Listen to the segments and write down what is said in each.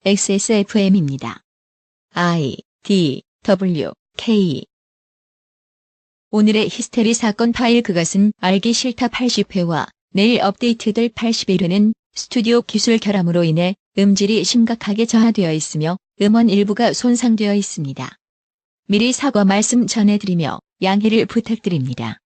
XSFM입니다. I, D, W, K. 오늘의 히스테리 사건 파일 그것은 알기 싫다 80회와 내일 업데이트될 81회는 스튜디오 기술 결함으로 인해 음질이 심각하게 저하되어 있으며 음원 일부가 손상되어 있습니다. 미리 사과 말씀 전해드리며 양해를 부탁드립니다.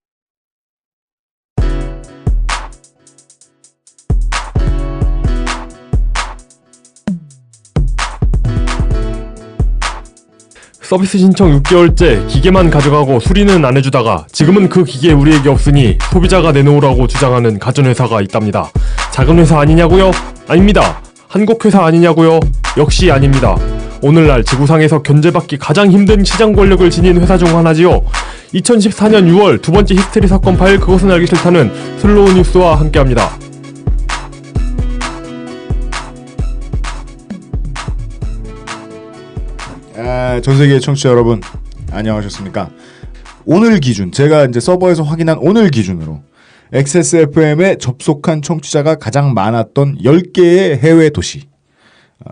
서비스 신청 6개월째 기계만 가져가고 수리는 안 해주다가 지금은 그 기계 우리에게 없으니 소비자가 내놓으라고 주장하는 가전회사가 있답니다. 작은 회사 아니냐고요? 아닙니다. 한국 회사 아니냐고요? 역시 아닙니다. 오늘날 지구상에서 견제받기 가장 힘든 시장 권력을 지닌 회사 중 하나지요. 2014년 6월 두 번째 히스테리 사건 파일 그것은 알기 싫다는 슬로우 뉴스와 함께합니다. 전세계 청취자 여러분 안녕하셨습니까? 오늘 기준 제가 이제 서버에서 확인한 오늘 기준으로 XSFM에 접속한 청취자가 가장 많았던 10개의 해외 도시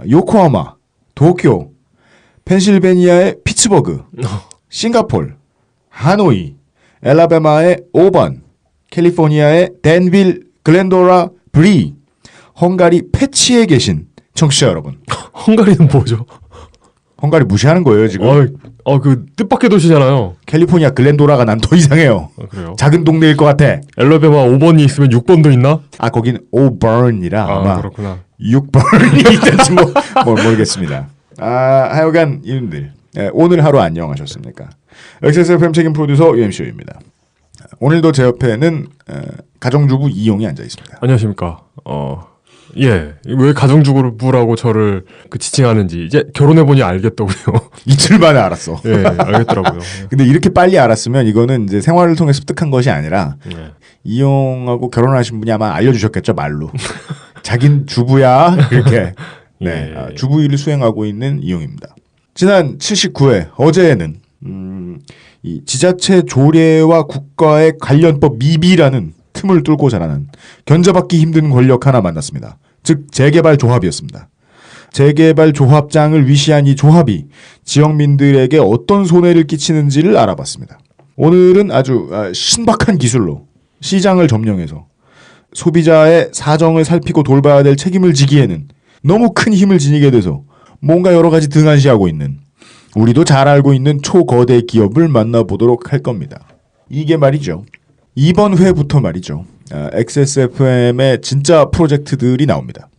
요코하마, 도쿄, 펜실베니아의 피츠버그, 싱가폴, 하노이, 엘라베마의 오번, 캘리포니아의 댄빌, 글렌도라, 브리, 헝가리 패치에 계신 청취자 여러분. 헝가리는 뭐죠? 헝가리 무시하는 거예요 지금. 그 뜻밖의 도시잖아요. 캘리포니아 글렌도라가 난 더 이상해요. 그래요? 작은 동네일 것 같아. 엘라베마 5번이 있으면 6번도 있나? 거긴 오번이라 아마 그렇구나. 6번이 있을지 모르겠습니다. 하여간 이분들 오늘 하루 안녕하셨습니까? XSFM 책임 프로듀서 UMCO입니다. 오늘도 제 옆에는 가정주부 이용이 앉아 있습니다. 안녕하십니까. 왜 가정주부라고 저를 지칭하는지 이제 결혼해보니 알겠더군요. 이틀 만에 알았어. 예, 알겠더라고요. 근데 이렇게 빨리 알았으면 이거는 이제 생활을 통해 습득한 것이 아니라 이용하고 결혼하신 분이 아마 알려주셨겠죠, 말로. 자긴 주부야. 이렇게. 네, 주부 일을 수행하고 있는 이용입니다. 지난 79회 어제에는 이 지자체 조례와 국가의 관련법 미비라는 틈을 뚫고 자라는 견제받기 힘든 권력 하나 만났습니다. 즉 재개발 조합이었습니다. 재개발 조합장을 위시한 이 조합이 지역민들에게 어떤 손해를 끼치는지를 알아봤습니다. 오늘은 아주 신박한 기술로 시장을 점령해서 소비자의 사정을 살피고 돌봐야 될 책임을 지기에는 너무 큰 힘을 지니게 돼서 뭔가 여러 가지 등한시하고 있는 우리도 잘 알고 있는 초거대 기업을 만나보도록 할 겁니다. 이게 말이죠. 이번 회부터 말이죠. XSFM의 진짜 프로젝트들이 나옵니다.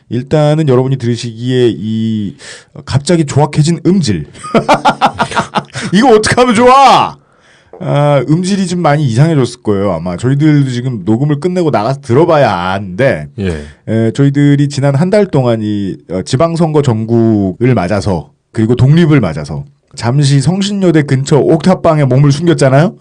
일단은 여러분이 들으시기에 이 갑자기 조악해진 음질. 이거 어떻게 하면 좋아? 음질이 좀 많이 이상해졌을 거예요. 아마 저희들도 지금 녹음을 끝내고 나가서 들어봐야 아는데 저희들이 지난 한 달 동안 이 지방선거 전국을 맞아서 그리고 독립을 맞아서 잠시 성신여대 근처 옥탑방에 몸을 숨겼잖아요.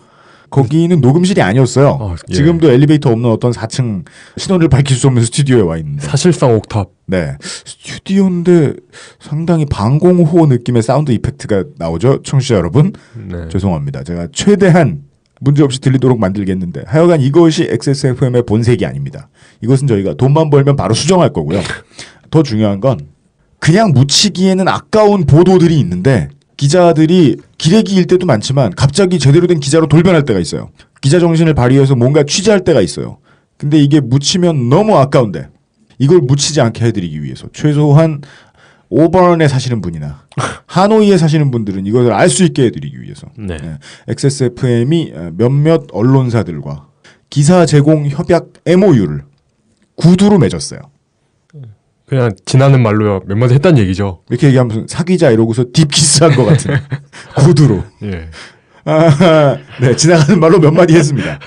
거기는 녹음실이 아니었어요. 지금도 엘리베이터 없는 어떤 4층 신호를 밝힐 수 없는 스튜디오에 와 있는데. 사실상 옥탑. 네. 스튜디오인데 상당히 방공호 느낌의 사운드 이펙트가 나오죠. 청취자 여러분. 네. 죄송합니다. 제가 최대한 문제없이 들리도록 만들겠는데 하여간 이것이 XSFM의 본색이 아닙니다. 이것은 저희가 돈만 벌면 바로 수정할 거고요. 더 중요한 건 그냥 묻히기에는 아까운 보도들이 있는데 기자들이 기레기일 때도 많지만 갑자기 제대로 된 기자로 돌변할 때가 있어요. 기자 정신을 발휘해서 뭔가 취재할 때가 있어요. 근데 이게 묻히면 너무 아까운데 이걸 묻히지 않게 해드리기 위해서 최소한 오번에 사시는 분이나 하노이에 사시는 분들은 이것을 알 수 있게 해드리기 위해서 XSFM이 몇몇 언론사들과 기사 제공 협약 MOU를 구두로 맺었어요. 그냥 지나는 말로 몇 마디 했단 얘기죠. 이렇게 얘기하면 사귀자 이러고서 딥키스한 것 같은 구두로. 네, 지나가는 말로 몇 마디 했습니다.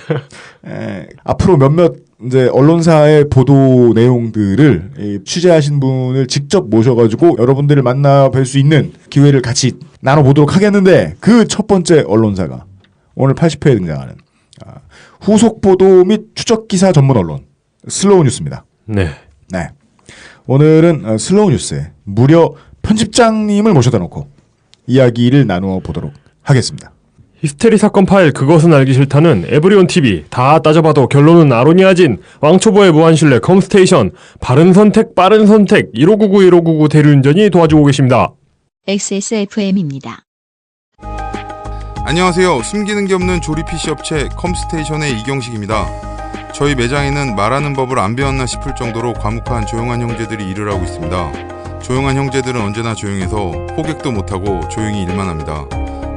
앞으로 몇몇 이제 언론사의 보도 내용들을 취재하신 분을 직접 모셔가지고 여러분들을 만나 뵐 수 있는 기회를 같이 나눠보도록 하겠는데 그 첫 번째 언론사가 오늘 80회에 등장하는 후속 보도 및 추적 기사 전문 언론 슬로우 뉴스입니다. 네. 오늘은 슬로우 뉴스에 무려 편집장님을 모셔다 놓고 이야기를 나누어 보도록 하겠습니다. 히스테리 사건 파일 그것은 알기 싫다는 에브리온 TV 다 따져봐도 결론은 아로니아진 왕초보의 무한신뢰 컴스테이션 바른 선택 빠른 선택 1599 대리운전이 도와주고 계십니다. XSFM입니다. 안녕하세요. 숨기는 게 없는 조립 PC 업체 컴스테이션의 이경식입니다. 저희 매장에는 말하는 법을 안 배웠나 싶을 정도로 과묵한 조용한 형제들이 일을 하고 있습니다. 조용한 형제들은 언제나 조용해서 호객도 못하고 조용히 일만 합니다.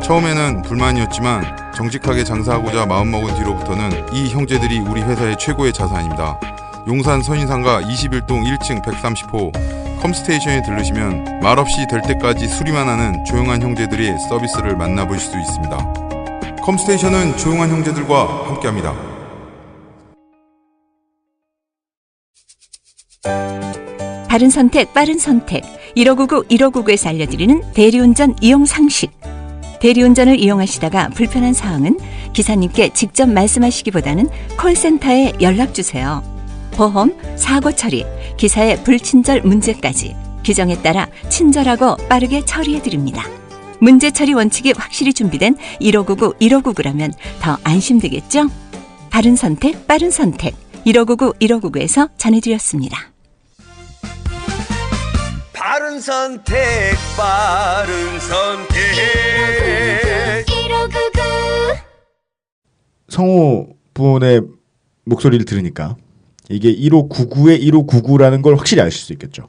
처음에는 불만이었지만 정직하게 장사하고자 마음먹은 뒤로부터는 이 형제들이 우리 회사의 최고의 자산입니다. 용산 선인상가 21동 1층 130호 컴스테이션에 들르시면 말없이 될 때까지 수리만 하는 조용한 형제들의 서비스를 만나볼 수 있습니다. 컴스테이션은 조용한 형제들과 함께합니다. 바른 선택, 빠른 선택. 1599에서 알려드리는 대리운전 이용 상식. 대리운전을 이용하시다가 불편한 사항은 기사님께 직접 말씀하시기보다는 콜센터에 연락주세요. 보험, 사고 처리, 기사의 불친절 문제까지 규정에 따라 친절하고 빠르게 처리해드립니다. 문제 처리 원칙이 확실히 준비된 1599라면 더 안심되겠죠? 바른 선택, 빠른 선택. 1599에서 전해드렸습니다. 바른 선택, 빠른 선택. 1599. 성우 분의 목소리를 들으니까 이게 1599의 1599라는 걸 확실히 아실 수 있겠죠.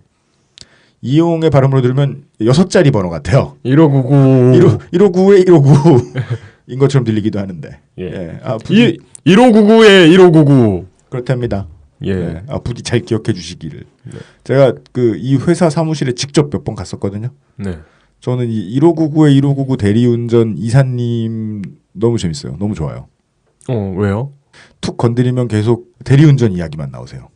이용의 발음으로 들으면 6자리 번호 같아요. 1599 1599의 1599인 것처럼 들리기도 하는데. 예. 아, 부디 1599의 1599 그렇답니다. 예. 네. 아, 부디 잘 기억해 주시기를. 네. 제가 이 회사 사무실에 직접 몇 번 갔었거든요. 네. 저는 이 1599의 1599 대리운전 이사님 너무 재밌어요. 너무 좋아요. 왜요? 툭 건드리면 계속 대리운전 이야기만 나오세요.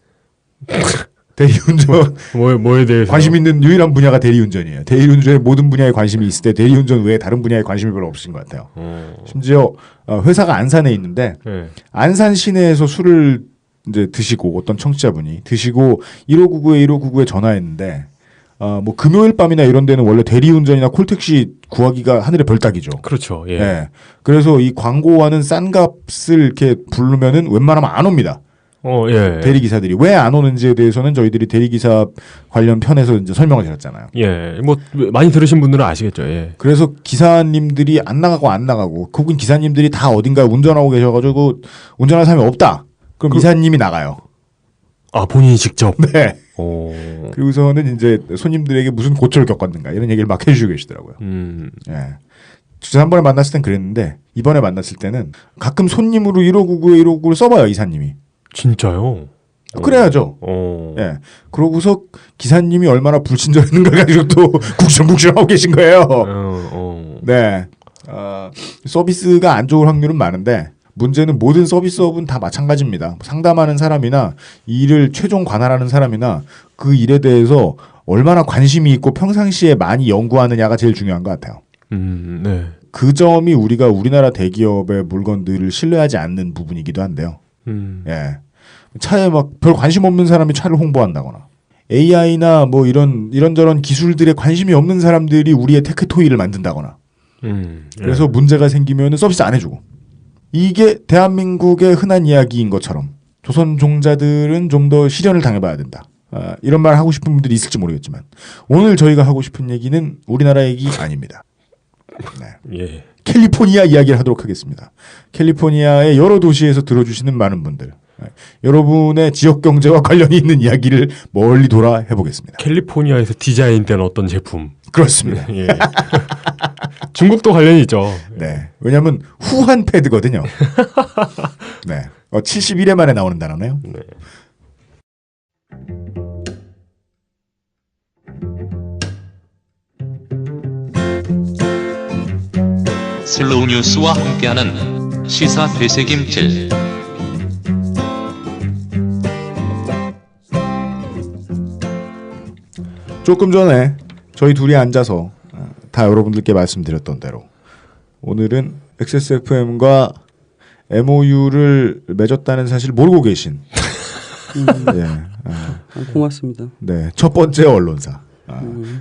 대리운전 뭐에 대해서 관심 있는 유일한 분야가 대리운전이에요. 대리운전의 모든 분야에 관심이 있을 때 대리운전 외에 다른 분야에 관심이 별로 없으신 것 같아요. 심지어 회사가 안산에 있는데 네. 안산 시내에서 술을 이제 드시고 어떤 청취자분이 드시고 1599에 전화했는데 뭐 금요일 밤이나 이런 데는 원래 대리운전이나 콜택시 구하기가 하늘의 별따기죠. 그렇죠. 예. 예. 그래서 이 광고하는 싼 값을 이렇게 부르면은 웬만하면 안 옵니다. 예. 대리기사들이 왜 안 오는지에 대해서는 저희들이 대리기사 관련 편에서 이제 설명을 드렸잖아요. 예. 뭐 많이 들으신 분들은 아시겠죠. 예. 그래서 기사님들이 안 나가고 혹은 기사님들이 다 어딘가에 운전하고 계셔가지고 운전할 사람이 없다. 그럼 이사님이 나가요. 아, 본인이 직접. 네. 그리고서는 이제 손님들에게 무슨 고초를 겪었는가 이런 얘기를 막 해주시고 계시더라고요. 예. 지난번에 만났을 땐 그랬는데 이번에 만났을 때는 가끔 손님으로 1599에 1599를 써봐요 이사님이. 진짜요? 그래야죠. 예. 그러고서 기사님이 얼마나 불친절했는가 가지고 또 국정국정하고 계신 거예요. 네. 서비스가 안 좋을 확률은 많은데 문제는 모든 서비스업은 다 마찬가지입니다. 상담하는 사람이나 이 일을 최종 관할하는 사람이나 그 일에 대해서 얼마나 관심이 있고 평상시에 많이 연구하느냐가 제일 중요한 것 같아요. 네. 그 점이 우리가 우리나라 대기업의 물건들을 신뢰하지 않는 부분이기도 한데요. 예. 차에 막 별 관심 없는 사람이 차를 홍보한다거나 AI나 뭐 이런저런 기술들에 관심이 없는 사람들이 우리의 테크토이를 만든다거나 그래서 문제가 생기면 서비스 안 해주고 이게 대한민국의 흔한 이야기인 것처럼 조선 종자들은 좀 더 시련을 당해봐야 된다. 이런 말 하고 싶은 분들이 있을지 모르겠지만 오늘 저희가 하고 싶은 얘기는 우리나라 얘기 아닙니다. 네. 예. 캘리포니아 이야기를 하도록 하겠습니다. 캘리포니아의 여러 도시에서 들어주시는 많은 분들 여러분의 지역 경제와 관련이 있는 이야기를 멀리 돌아 해보겠습니다. 캘리포니아에서 디자인된 어떤 제품. 그렇습니다. 예. 중국도 관련이 있죠. 네. 왜냐하면 후한 패드거든요. 네. 71회 만에 나오는 단어네요. 네. 슬로우 뉴스와 함께하는 시사 되새김질. 조금 전에 저희 둘이 앉아서 다 여러분들께 말씀드렸던 대로 오늘은 XSFM과 MOU를 맺었다는 사실 모르고 계신 고맙습니다. 네, 첫 번째 언론사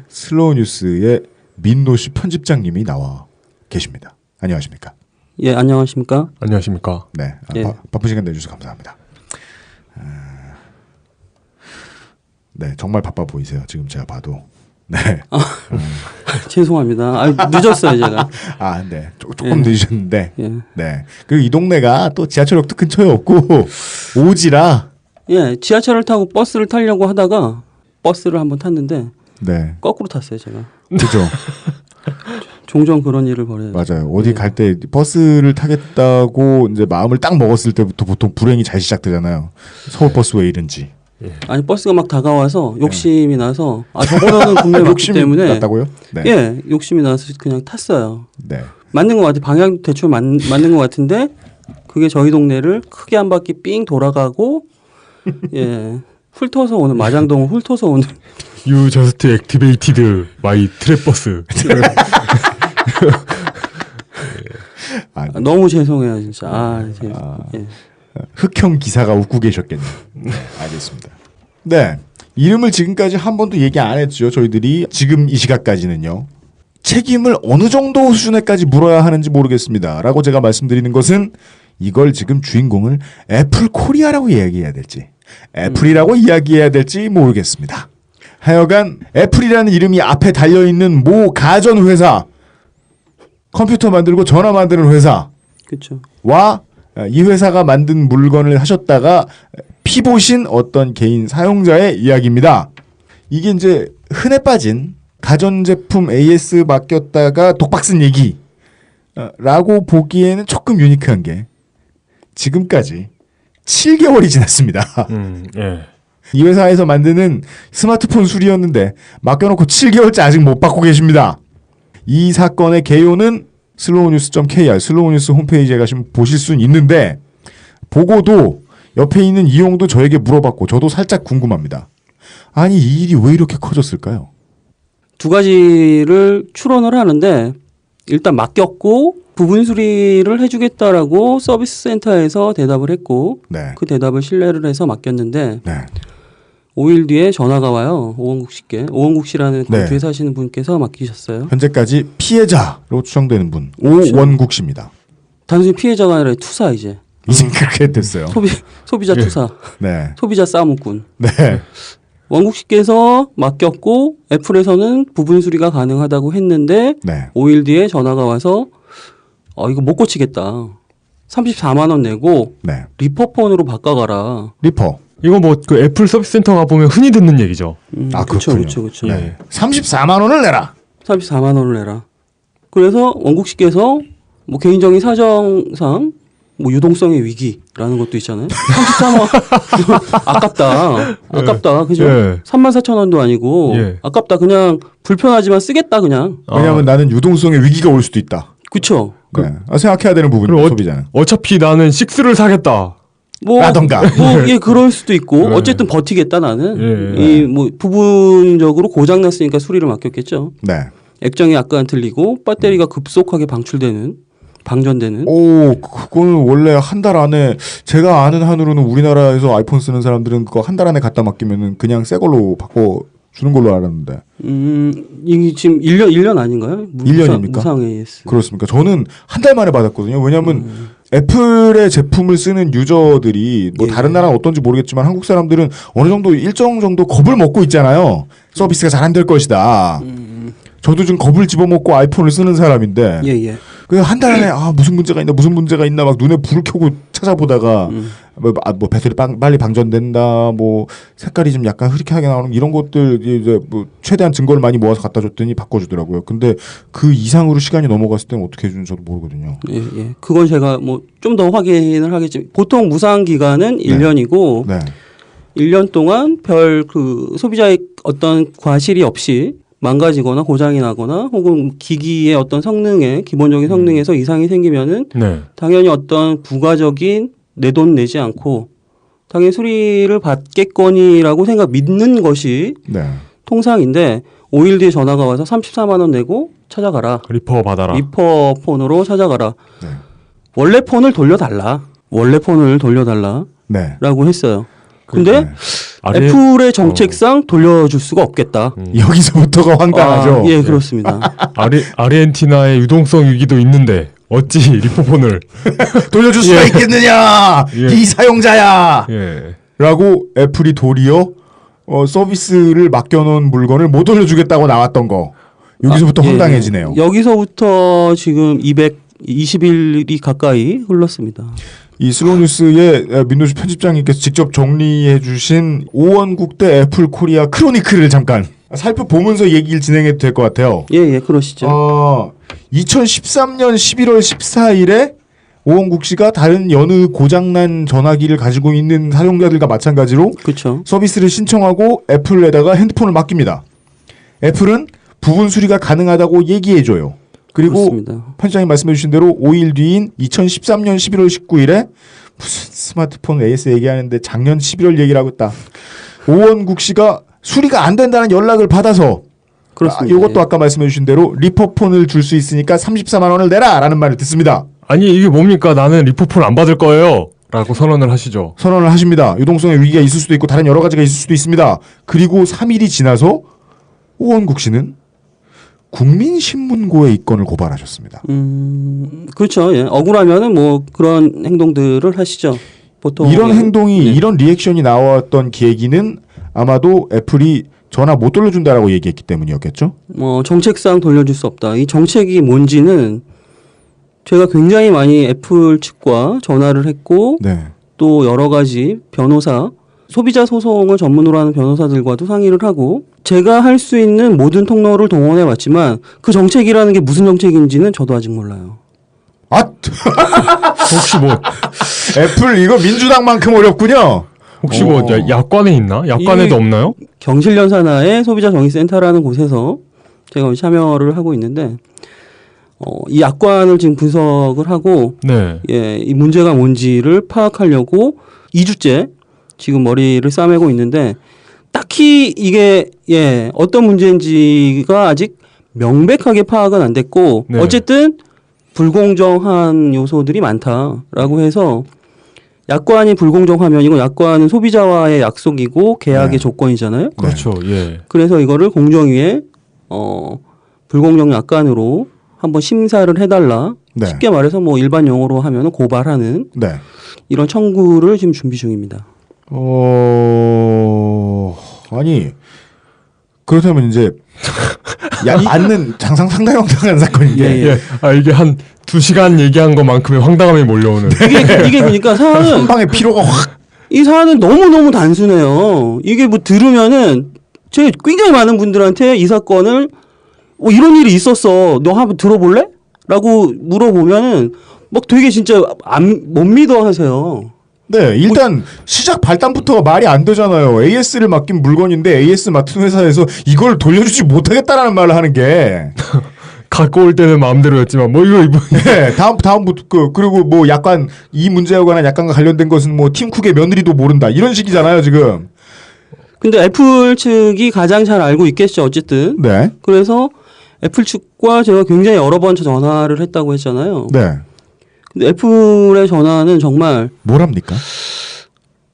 슬로우 뉴스의 민노 씨 편집장님이 나와 계십니다. 안녕하십니까? 예, 안녕하십니까? 안녕하십니까? 네, 예. 바쁜 시간 내주셔서 감사합니다. 네, 정말 바빠 보이세요. 지금 제가 봐도. 네. 죄송합니다. 아, 늦었어요, 제가. 아, 네. 조금 늦으셨는데. 예. 네. 그리고 이 동네가 또 지하철역도 근처에 없고 오지라. 예, 지하철을 타고 버스를 타려고 하다가 버스를 한번 탔는데 네. 거꾸로 탔어요, 제가. 그죠. 종종 그런 일을 벌여요. 맞아요. 어디 갈 때 버스를 타겠다고 이제 마음을 딱 먹었을 때부터 보통 불행이 잘 시작되잖아요. 서울 버스 왜 이런지. 아니 버스가 막 다가와서 욕심이 나서 저번에는 분명히 맞기 욕심이 때문에 났다고요? 네. 예, 욕심이 나서 그냥 탔어요. 네. 맞는 것 같아요. 방향 대충 맞는 것 같은데 그게 저희 동네를 크게 한 바퀴 삥 돌아가고 예 훑어서 오는 마장동을 훑어서 오는 You just activated my 트랩 버스. 너무 죄송해요 진짜. 예. 흑형 기사가 웃고 계셨겠네요. 알겠습니다. 네. 이름을 지금까지 한 번도 얘기 안 했죠. 저희들이 지금 이 시각까지는요. 책임을 어느 정도 수준에까지 물어야 하는지 모르겠습니다. 라고 제가 말씀드리는 것은 이걸 지금 주인공을 애플 코리아라고 이야기해야 될지 애플이라고 이야기해야 될지 모르겠습니다. 하여간 애플이라는 이름이 앞에 달려있는 모 가전회사 컴퓨터 만들고 전화 만드는 회사와 그렇죠. 이 회사가 만든 물건을 하셨다가 피보신 어떤 개인 사용자의 이야기입니다. 이게 이제 흔해 빠진 가전제품 AS 맡겼다가 독박 쓴 얘기라고 보기에는 조금 유니크한 게 지금까지 7개월이 지났습니다. 예. 이 회사에서 만드는 스마트폰 수리였는데 맡겨놓고 7개월째 아직 못 받고 계십니다. 이 사건의 개요는 슬로우뉴스.kr 슬로우뉴스 홈페이지에 가시면 보실 수는 있는데 보고도 옆에 있는 이용도 저에게 물어봤고 저도 살짝 궁금합니다. 아니 이 일이 왜 이렇게 커졌을까요? 두 가지를 추론을 하는데 일단 맡겼고 부분 수리를 해주겠다라고 서비스 센터에서 대답을 했고 네. 그 대답을 신뢰를 해서 맡겼는데 네. 5일 뒤에 전화가 와요. 오원국 씨께. 오원국 씨라는 네. 광주에 사시는 분께서 맡기셨어요. 현재까지 피해자로 추정되는 분 그렇죠. 오원국 씨입니다. 단순히 피해자가 아니라 투사 이제. 이제 그렇게 됐어요. 소비자 투사. 네. 소비자 싸움꾼. 네. 원국 씨께서 맡겼고 애플에서는 부분 수리가 가능하다고 했는데 네. 5일 뒤에 전화가 와서 이거 못 고치겠다. 34만 원 내고 네. 리퍼폰으로 바꿔가라. 리퍼. 이거 뭐 그 애플 서비스 센터 가 보면 흔히 듣는 얘기죠. 그렇죠, 그렇군요. 그렇죠. 네. 34만 원을 내라. 34만 원을 내라. 그래서 원국 씨께서 뭐 개인적인 사정상 뭐 유동성의 위기라는 것도 있잖아요. 33만 원 아깝다. 그죠? 예. 34,000원도 아니고 예. 아깝다. 그냥 불편하지만 쓰겠다 그냥. 왜냐하면 나는 유동성의 위기가 올 수도 있다. 그렇죠. 네. 생각해야 되는 부분이죠. 소비자는. 어차피 나는 6를 사겠다. 라던가. 예, 그럴 수도 있고 어쨌든 버티겠다 나는. 이 뭐 부분적으로 고장 났으니까 수리를 맡겼겠죠. 네. 액정이 약간 틀리고 배터리가 급속하게 방전되는. 오, 그거는 원래 한 달 안에 제가 아는 한으로는 우리나라에서 아이폰 쓰는 사람들은 그거 한 달 안에 갖다 맡기면은 그냥 새 걸로 바꿔 주는 걸로 알았는데. 이게 지금 1년 아닌가요? 1년입니까? 무상 AS. 그렇습니까? 저는 한 달 만에 받았거든요. 왜냐하면 애플의 제품을 쓰는 유저들이 뭐 다른 나라는 어떤지 모르겠지만 한국 사람들은 어느 정도 일정 정도 겁을 먹고 있잖아요. 서비스가 잘 안 될 것이다. 저도 좀 겁을 집어먹고 아이폰을 쓰는 사람인데 예. 그 한 달 안에 무슨 문제가 있나 막 눈에 불을 켜고 찾아보다가 뭐 배터리 빨리 방전된다, 뭐 색깔이 좀 약간 흐릿하게 나오는 이런 것들 이제 뭐 최대한 증거를 많이 모아서 갖다 줬더니 바꿔주더라고요. 근데 그 이상으로 시간이 넘어갔을 때는 어떻게 해주는지 저도 모르거든요. 예. 그건 제가 뭐 좀 더 확인을 하겠지만 보통 무상 기간은 1년이고 네. 1년 동안 별 그 소비자의 어떤 과실이 없이 망가지거나 고장이 나거나 혹은 기기의 어떤 성능에 기본적인 성능에서 이상이 생기면은 네. 당연히 어떤 부가적인 내 돈 내지 않고 당연히 수리를 받겠거니라고 믿는 것이 네. 통상인데 5일 뒤에 전화가 와서 34만 원 내고 찾아가라. 리퍼 받아라. 리퍼 폰으로 찾아가라. 네. 원래 폰을 돌려달라. 네. 라고 했어요. 근데 네. 애플의 정책상 돌려줄 수가 없겠다. 여기서부터가 황당하죠. 예, 그렇습니다. 아르헨티나의 유동성 위기도 있는데 어찌 리포폰을 돌려줄 수가 예. 있겠느냐 예. 이 사용자야 예. 라고 애플이 도리어 서비스를 맡겨놓은 물건을 못 돌려주겠다고 나왔던 거 여기서부터 예, 황당해지네요. 여기서부터 지금 220일이 가까이 흘렀습니다. 이 슬로우뉴스의 민노주 편집장님께서 직접 정리해 주신 오원국 대 애플 코리아 크로니클을 잠깐 살펴보면서 얘기를 진행해도 될 것 같아요. 예, 그러시죠. 2013년 11월 14일에 오원국 씨가 다른 여느 고장난 전화기를 가지고 있는 사용자들과 마찬가지로 그렇죠. 서비스를 신청하고 애플에다가 핸드폰을 맡깁니다. 애플은 부분 수리가 가능하다고 얘기해줘요. 그리고 그렇습니다. 편집장님 말씀해주신 대로 5일 뒤인 2013년 11월 19일에 무슨 스마트폰 AS 얘기하는데 작년 11월 얘기를 하고 있다. 오원국 씨가 수리가 안 된다는 연락을 받아서 그렇습니다. 이것도 아까 말씀해주신 대로 리퍼폰을 줄 수 있으니까 34만 원을 내라 라는 말을 듣습니다. 아니 이게 뭡니까? 나는 리포폰 안 받을 거예요. 라고 선언을 하시죠. 선언을 하십니다. 유동성의 위기가 있을 수도 있고 다른 여러 가지가 있을 수도 있습니다. 그리고 3일이 지나서 오원국 씨는 국민신문고에 이 건을 고발하셨습니다. 그렇죠. 예. 억울하면은 뭐 그런 행동들을 하시죠. 보통 이런 행동이 네. 이런 리액션이 나왔던 계기는 아마도 애플이 전화 못 돌려준다라고 얘기했기 때문이었겠죠? 뭐 정책상 돌려줄 수 없다. 이 정책이 뭔지는 제가 굉장히 많이 애플 측과 전화를 했고 네. 또 여러 가지 변호사, 소비자 소송을 전문으로 하는 변호사들과도 상의를 하고 제가 할 수 있는 모든 통로를 동원해 왔지만 그 정책이라는 게 무슨 정책인지는 저도 아직 몰라요. 아! 혹시 뭐 애플 이거 민주당만큼 어렵군요. 혹시 뭐 야권에 있나? 야권에도 이- 없나요? 경실련 산하의 소비자정의센터라는 곳에서 제가 참여를 하고 있는데 이 약관을 지금 분석을 하고 네. 예, 이 문제가 뭔지를 파악하려고 2주째 지금 머리를 싸매고 있는데 딱히 이게 예, 어떤 문제인지가 아직 명백하게 파악은 안 됐고 네. 어쨌든 불공정한 요소들이 많다라고 해서 약관이 불공정하면 이건 약관은 소비자와의 약속이고 계약의 네. 조건이잖아요. 그렇죠. 예. 그래서 이거를 공정위에 불공정 약관으로 한번 심사를 해달라. 네. 쉽게 말해서 뭐 일반 용어로 하면 고발하는 네. 이런 청구를 지금 준비 중입니다. 아니 그렇다면 이제 맞는 장상 상당히 황당한 사건인데 예. 아 이게 한 2시간 얘기한 것만큼의 황당함이 몰려오는. 이게 그러니까 한 사안은 방에 피로가 확 이 사안은 너무 단순해요. 이게 뭐 들으면은 제가 굉장히 많은 분들한테 이 사건을 이런 일이 있었어. 너 한번 들어볼래? 라고 물어보면은 막 되게 진짜 못 믿어 하세요. 네, 일단 시작 발단부터가 말이 안 되잖아요. AS를 맡긴 물건인데 AS 맡은 회사에서 이걸 돌려주지 못하겠다라는 말을 하는 게 갖고 올 때는 마음대로였지만 뭐 이거 네, 다음부터 그리고 뭐 약간 이 문제와 관한 약관과 관련된 것은 뭐 팀쿡의 며느리도 모른다 이런 식이잖아요 지금. 근데 애플 측이 가장 잘 알고 있겠죠. 어쨌든. 네, 그래서 애플 측과 제가 굉장히 여러 번 전화를 했다고 했잖아요. 네. 근데 애플의 전화는 정말 뭐랍니까?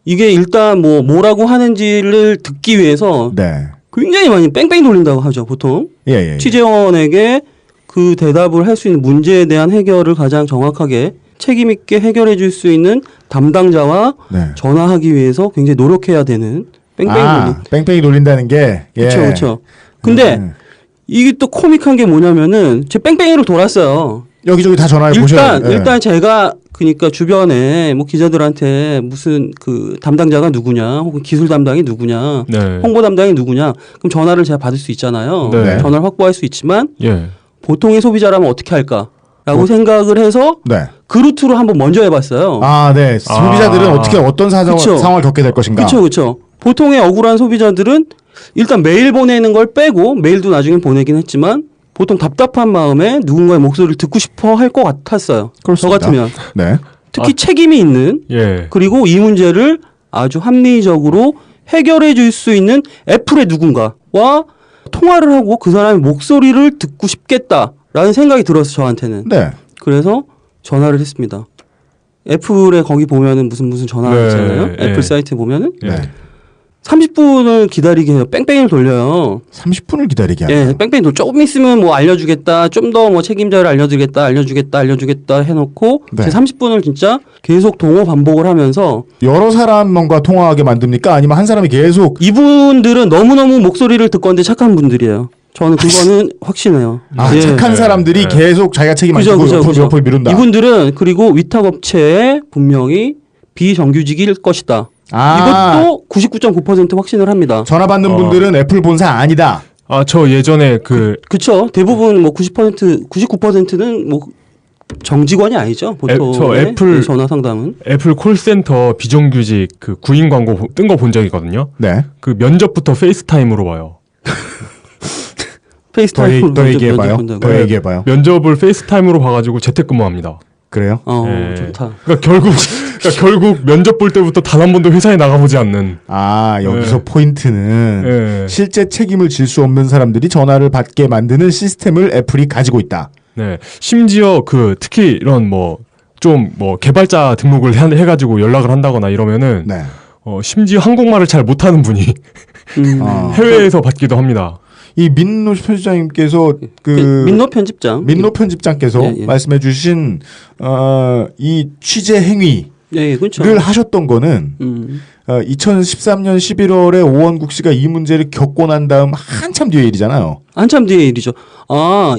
이게 일단 뭐라고 하는지를 듣기 위해서 네, 굉장히 많이 뺑뺑 돌린다고 하죠. 보통 예. 취재원에게 그 대답을 할 수 있는 문제에 대한 해결을 가장 정확하게 책임 있게 해결해 줄 수 있는 담당자와 네. 전화하기 위해서 굉장히 노력해야 되는 뺑뺑이 돌린. 뺑뺑이 돌린다는 게 예. 그렇죠. 근데 이게 또 코믹한 게 뭐냐면은 제 뺑뺑이로 돌았어요. 여기저기 다 전화해 보셔야 돼요. 일단 제가 그러니까 주변에 뭐 기자들한테 무슨 그 담당자가 누구냐 혹은 기술 담당이 누구냐 네. 홍보 담당이 누구냐 그럼 전화를 제가 받을 수 있잖아요. 네. 전화를 확보할 수 있지만 예. 보통의 소비자라면 어떻게 할까라고 생각을 해서 네. 그 루트로 한번 먼저 해봤어요. 아, 네. 소비자들은 어떻게 어떤 그쵸. 상황을 겪게 될 것인가. 그렇죠. 보통의 억울한 소비자들은 일단 메일 보내는 걸 빼고 메일도 나중에 보내긴 했지만 보통 답답한 마음에 누군가의 목소리를 듣고 싶어 할 것 같았어요. 저 그렇습니다. 같으면. 네. 특히 책임이 있는 예. 그리고 이 문제를 아주 합리적으로 해결해 줄 수 있는 애플의 누군가와 통화를 하고 그 사람의 목소리를 듣고 싶겠다라는 생각이 들어서 저한테는. 네. 그래서 전화를 했습니다. 애플에 거기 보면은 무슨 전화 네, 있잖아요. 예. 애플 사이트에 보면은 예. 네. 30분을 기다리게 해요. 뺑뺑이를 돌려요. 30분을 기다리게 하죠. 예, 뺑뺑이 돌. 조금 있으면 뭐 알려주겠다. 좀 더 뭐 책임자를 알려주겠다 해놓고 네. 제 30분을 진짜 계속 동호 반복을 하면서 여러 사람과 통화하게 만듭니까? 아니면 한 사람이 계속 이분들은 너무너무 목소리를 듣건데 착한 분들이에요. 저는 그거는 확신해요. 예. 착한 사람들이 계속 자기가 책임 안 지고 옆을 미룬다. 이분들은 그리고 위탁업체에 분명히 비정규직일 것이다. 이것도 99.9% 확신을 합니다. 전화 받는 분들은 애플 본사 아니다. 저 예전에 그쵸. 대부분 뭐 99%는 뭐 정직원이 아니죠. 보통 저 애플 전화 상담은 애플 콜센터 비정규직 그 구인 광고 뜬 거 본 적이 있거든요. 네. 그 면접부터 페이스타임으로 봐요. 페이스타임으로 더 얘기해봐요. 면접 더 얘기해봐요. 면접을 페이스타임으로 봐가지고 재택근무합니다. 그래요? 좋다. 그러니까 결국 면접 볼 때부터 단 한 번도 회사에 나가보지 않는. 여기서 포인트는 실제 책임을 질 수 없는 사람들이 전화를 받게 만드는 시스템을 애플이 가지고 있다. 네. 심지어 특히 이런 좀 개발자 등록을 해가지고 연락을 한다거나 이러면은 네. 심지어 한국말을 잘 못하는 분이 해외에서 받기도 합니다. 이 민노 편집장님께서 민노 편집장께서 말씀해주신 이 취재 행위를 그렇죠. 하셨던 거는 2013년 11월에 오원국 씨가 이 문제를 겪고 난 다음 한참 뒤의 일이잖아요. 한참 뒤의 일이죠.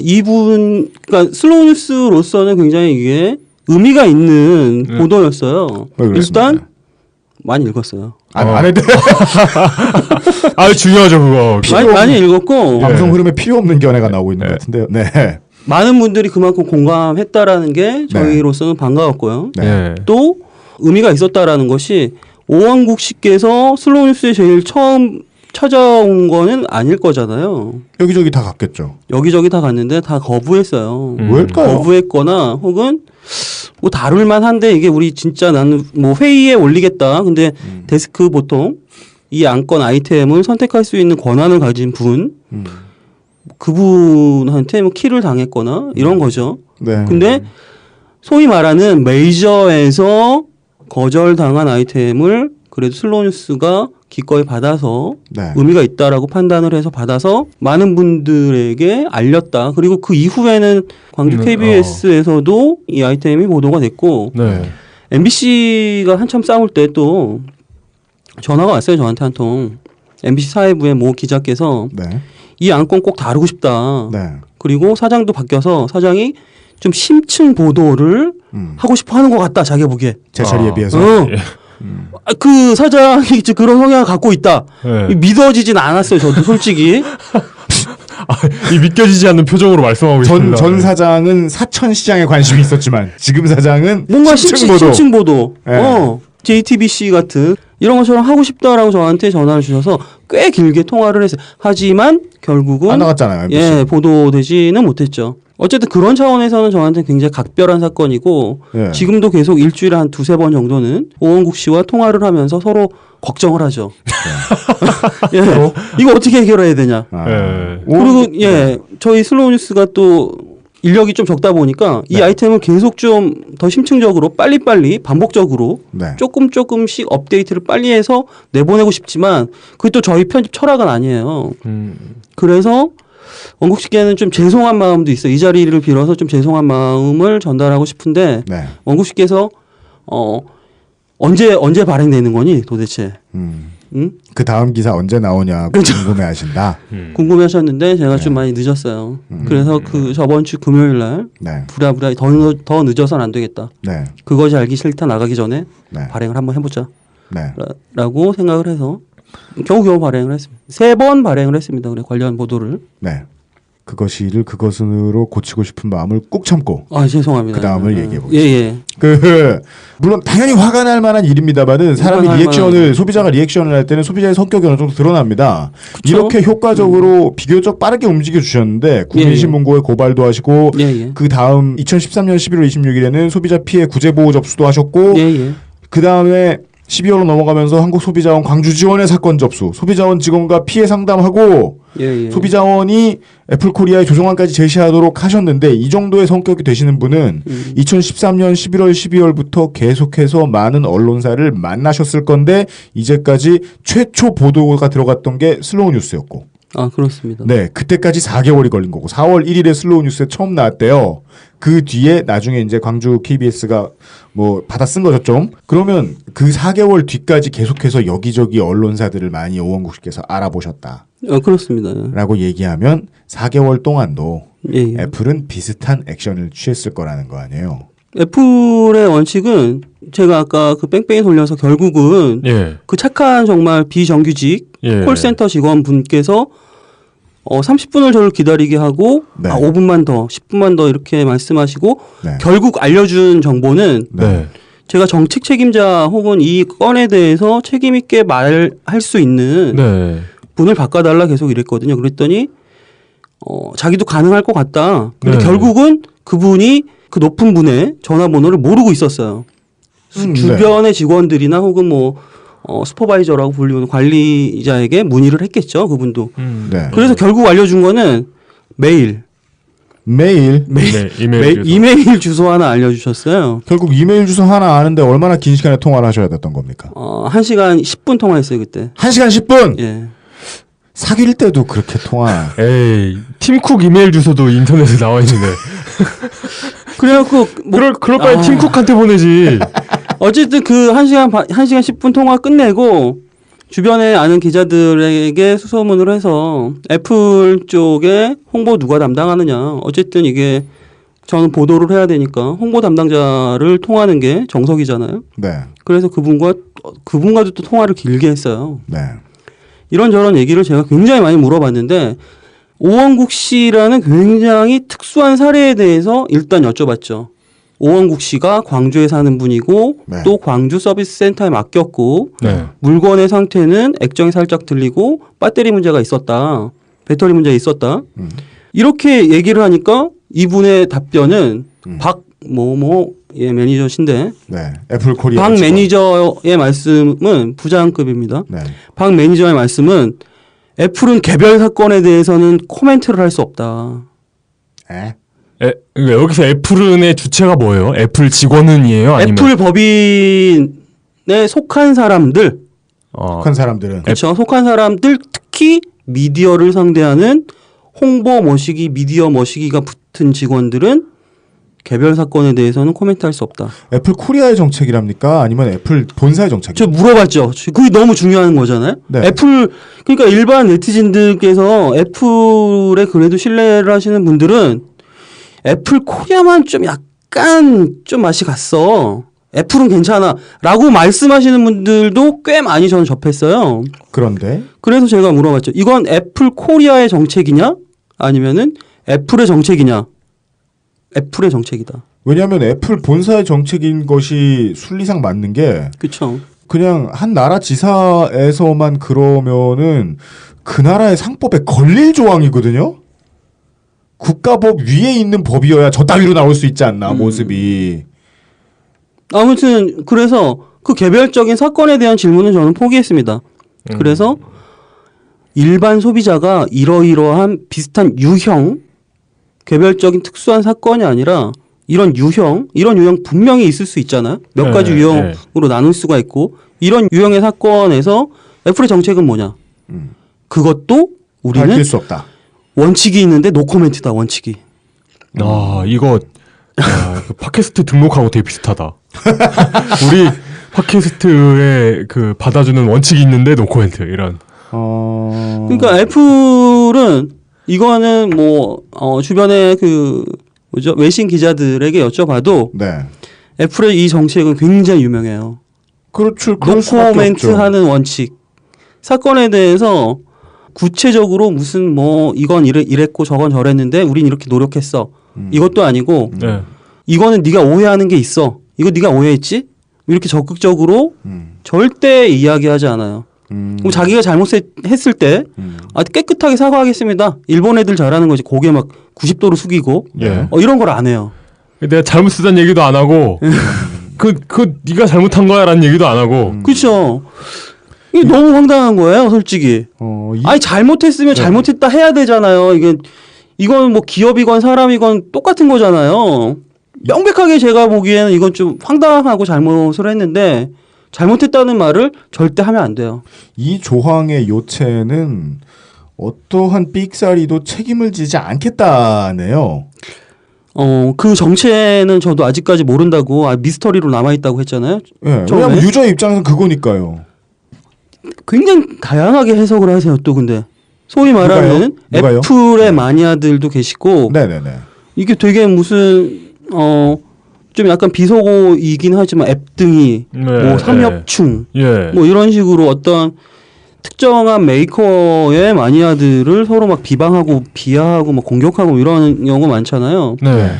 이분 그러니까 슬로우 뉴스로서는 굉장히 이게 의미가 있는 보도였어요. 일단 많이 읽었어요. 안 해도 중요하죠 그거. 많이 읽었고 방송 흐름에 필요 없는 견해가 나오고 있는 것 같은데요. 네. 많은 분들이 그만큼 공감했다라는 게 저희로서는 반가웠고요. 네. 또 의미가 있었다라는 것이 오원국 씨께서 슬로우 뉴스에 제일 처음 찾아온 거는 아닐 거잖아요. 여기저기 다 갔겠죠. 여기저기 다 갔는데 다 거부했어요. 왜일까요? 거부했거나 혹은 뭐 다룰만 한데 이게 우리 진짜 나는 뭐 회의에 올리겠다. 근데 데스크 보통 이 안건 아이템을 선택할 수 있는 권한을 가진 분 그분한테 뭐 키를 당했거나 이런 거죠. 네. 근데 소위 말하는 메이저에서 거절당한 아이템을 그래도 슬로우 뉴스가 기꺼이 받아서 의미가 있다라고 판단을 해서 받아서 많은 분들에게 알렸다. 그리고 그 이후에는 광주 KBS에서도 이 아이템이 보도가 됐고 MBC가 한참 싸울 때 또 전화가 왔어요. 저한테 한 통. MBC 사회부의 모 기자께서 이 안건 꼭 다루고 싶다. 그리고 사장도 바뀌어서 사장이 좀 심층 보도를 하고 싶어 하는 것 같다. 자기 보기에. 제 자리에 비해서. 그 사장이 그런 성향을 갖고 있다. 믿어지진 않았어요. 저도 솔직히. 이 믿겨지지 않는 표정으로 말씀하고 있습니다. 전 사장은 사천시장에 관심이 있었지만 지금 사장은 뭔가 심층 보도. JTBC 같은 이런 것처럼 하고 싶다라고 저한테 전화를 주셔서 꽤 길게 통화를 했어요. 하지만 결국은 안 나갔잖아요. MBC. 보도되지는 못했죠. 어쨌든 그런 차원에서는 저한테 굉장히 각별한 사건이고 지금도 계속 일주일에 한 2-3번 정도는 오원국 씨와 통화를 하면서 서로 걱정을 하죠. 이거 어떻게 해결해야 되냐. 그리고 저희 슬로우 뉴스가 또 인력이 좀 적다 보니까 이 아이템을 계속 좀 더 심층적으로 빨리빨리 반복적으로 조금씩 업데이트를 빨리 해서 내보내고 싶지만 그게 또 저희 편집 철학은 아니에요. 그래서 원국 씨께는 좀 죄송한 마음도 있어요. 이 자리를 빌어서 좀 죄송한 마음을 전달하고 싶은데 원국 씨께서 언제 발행되는 거니 도대체? 그 다음 기사 언제 나오냐고 궁금해하신다. 궁금해하셨는데 제가 좀 많이 늦었어요. 그래서 그 저번 주 금요일 날 부랴부랴 더 늦어서는 안 되겠다. 그것이 알기 싫다 나가기 전에 발행을 한번 해보자. 라고 생각을 해서 겨우겨우 발행을 했습니다. 3번 발행을 했습니다. 그래 관련 보도를. 그것을 그것으로 고치고 싶은 마음을 꾹 참고. 죄송합니다. 그 다음을 얘기해 보겠습니다. 물론 당연히 화가 날 만한 일입니다만은 사람이 소비자가 리액션을 할 때는 소비자의 성격이 어느 정도 드러납니다. 그쵸? 이렇게 효과적으로 비교적 빠르게 움직여 주셨는데 국민신문고에 고발도 하시고 그 다음 2013년 11월 26일에는 소비자 피해 구제 보호 접수도 하셨고 그 다음에 12월로 넘어가면서 한국소비자원 광주지원의 사건 접수, 소비자원 직원과 피해 상담하고 예. 소비자원이 애플코리아의 조정안까지 제시하도록 하셨는데 이 정도의 성격이 되시는 분은 2013년 11월 12월부터 계속해서 많은 언론사를 만나셨을 건데 이제까지 최초 보도가 들어갔던 게 슬로우 뉴스였고 아, 그렇습니다. 네, 그때까지 4개월이 걸린 거고 4월 1일에 슬로우 뉴스에 처음 나왔대요. 그 뒤에 나중에 이제 광주 KBS가 뭐 받아 쓴 거죠 좀. 그러면 그 4개월 뒤까지 계속해서 여기저기 언론사들을 많이 오원국 씨께서 알아보셨다. 그렇습니다. 라고 얘기하면 4개월 동안도 예. 애플은 비슷한 액션을 취했을 거라는 거 아니에요. 애플의 원칙은 제가 아까 그 뺑뺑이 돌려서 결국은 예. 그 착한 정말 비정규직 예. 콜센터 직원분께서 30분을 저를 기다리게 하고 네. 5분만 더, 10분만 더 이렇게 말씀하시고 네. 결국 알려준 정보는 네. 제가 정책 책임자 혹은 이 건에 대해서 책임 있게 말할 수 있는 네. 분을 바꿔달라 계속 이랬거든요. 그랬더니 자기도 가능할 것 같다. 근데 네. 결국은 그분이 그 높은 분의 전화번호를 모르고 있었어요. 주변의 직원들이나 혹은 뭐 슈퍼바이저라고 불리는 관리자에게 문의를 했겠죠. 그분도. 네. 그래서 결국 알려준 거는 메일 네, 이메일 주소. 이메일 주소 하나 알려주셨어요. 결국 이메일 주소 하나 아는데 얼마나 긴 시간에 통화를 하셔야 됐던 겁니까? 1시간 10분 통화했어요 그때. 1시간 10분? 예. 사귈 때도 그렇게 통화. 에이, 팀쿡 이메일 주소도 인터넷에 나와 있는데. 그래갖고 그럴 바에 팀쿡한테 보내지. 어쨌든 그 1시간 10분 통화 끝내고 주변에 아는 기자들에게 수소문을 해서 애플 쪽에 홍보 누가 담당하느냐. 어쨌든 이게 저는 보도를 해야 되니까 홍보 담당자를 통하는 게 정석이잖아요. 네. 그래서 그분과도 또 통화를 길게 했어요. 네. 이런저런 얘기를 제가 굉장히 많이 물어봤는데 오원국 씨라는 굉장히 특수한 사례에 대해서 일단 여쭤봤죠. 오원국 씨가 광주에 사는 분이고 네. 또 광주 서비스 센터에 맡겼고 네. 물건의 상태는 액정이 살짝 들리고 배터리 문제가 있었다. 배터리 문제가 있었다. 이렇게 얘기를 하니까 이분의 답변은 예, 매니저신데 네. 애플 코리아. 박 직원. 매니저의 말씀은 부장급입니다. 네. 박 매니저의 말씀은 애플은 개별 사건에 대해서는 코멘트를 할 수 없다. 여기서 애플은의 주체가 뭐예요? 애플 직원은이에요? 아니면 애플 법인에 속한 사람들, 속한 사람들은 그렇죠. 속한 사람들 특히 미디어를 상대하는 홍보 머시기, 미디어 머시기가 붙은 직원들은 개별 사건에 대해서는 코멘트할 수 없다. 애플 코리아의 정책이랍니까? 아니면 애플 본사의 정책이요? 저 물어봤죠. 그게 너무 중요한 거잖아요. 네. 애플 그러니까 일반 네티즌들께서 애플에 그래도 신뢰를 하시는 분들은 애플 코리아만 좀 약간 좀 맛이 갔어. 애플은 괜찮아라고 말씀하시는 분들도 꽤 많이 저는 접했어요. 그런데 그래서 제가 물어봤죠. 이건 애플 코리아의 정책이냐? 아니면은 애플의 정책이냐? 애플의 정책이다. 왜냐하면 애플 본사의 정책인 것이 순리상 맞는 게 그렇죠. 그냥 한 나라 지사에서만 그러면은 그 나라의 상법에 걸릴 조항이거든요. 국가법 위에 있는 법이어야 저 따위로 나올 수 있지 않나 모습이. 아무튼 그래서 그 개별적인 사건에 대한 질문은 저는 포기했습니다. 그래서 일반 소비자가 이러이러한 비슷한 유형 개별적인 특수한 사건이 아니라 이런 유형 분명히 있을 수 있잖아요. 몇 가지 유형으로 나눌 수가 있고 이런 유형의 사건에서 애플의 정책은 뭐냐? 그것도 우리는 밝힐 수 없다. 원칙이 있는데 노코멘트다. 원칙이. 이거 그 팟캐스트 등록하고 되게 비슷하다. 우리 팟캐스트에 그 받아주는 원칙이 있는데 노코멘트 이런. 그러니까 애플은 이거는 뭐 주변에 그 외신 기자들에게 여쭤봐도 네. 애플의 이 정책은 굉장히 유명해요. 그렇죠. 노코멘트하는 원칙. 사건에 대해서 구체적으로 무슨 뭐 이건 이랬고 저건 저랬는데 우린 이렇게 노력했어. 이것도 아니고 이거는 네가 오해하는 게 있어. 이거 네가 오해했지? 이렇게 적극적으로 절대 이야기하지 않아요. 그럼 자기가 잘못했을 때 깨끗하게 사과하겠습니다. 일본 애들 잘하는 거지. 고개 막 90도로 숙이고 이런 걸 안 해요. 내가 잘못 쓰던 얘기도 안 하고 네가 잘못한 거야라는 얘기도 안 하고. 그렇죠. 이게 너무 황당한 거예요, 솔직히. 아니 잘못했으면 잘못했다 해야 되잖아요. 이건 뭐 기업이건 사람이건 똑같은 거잖아요. 명백하게 제가 보기에는 이건 좀 황당하고 잘못을 했는데 잘못했다는 말을 절대 하면 안 돼요. 이 조항의 요체는 어떠한 삑사리도 책임을 지지 않겠다네요. 그 정체는 저도 아직까지 모른다고 미스터리로 남아있다고 했잖아요. 네, 왜냐면 유저의 입장에서는 그거니까요. 굉장히 다양하게 해석을 하세요. 또 근데 소위 말하는 누가요? 애플의 마니아들도 계시고 네네네. 이게 되게 무슨 좀 약간 비속어이긴 하지만 앱등이 뭐 삼엽충 뭐 이런 식으로 어떤 특정한 메이커의 마니아들을 서로 막 비방하고 비하하고 막 공격하고 이런 경우 많잖아요. 네.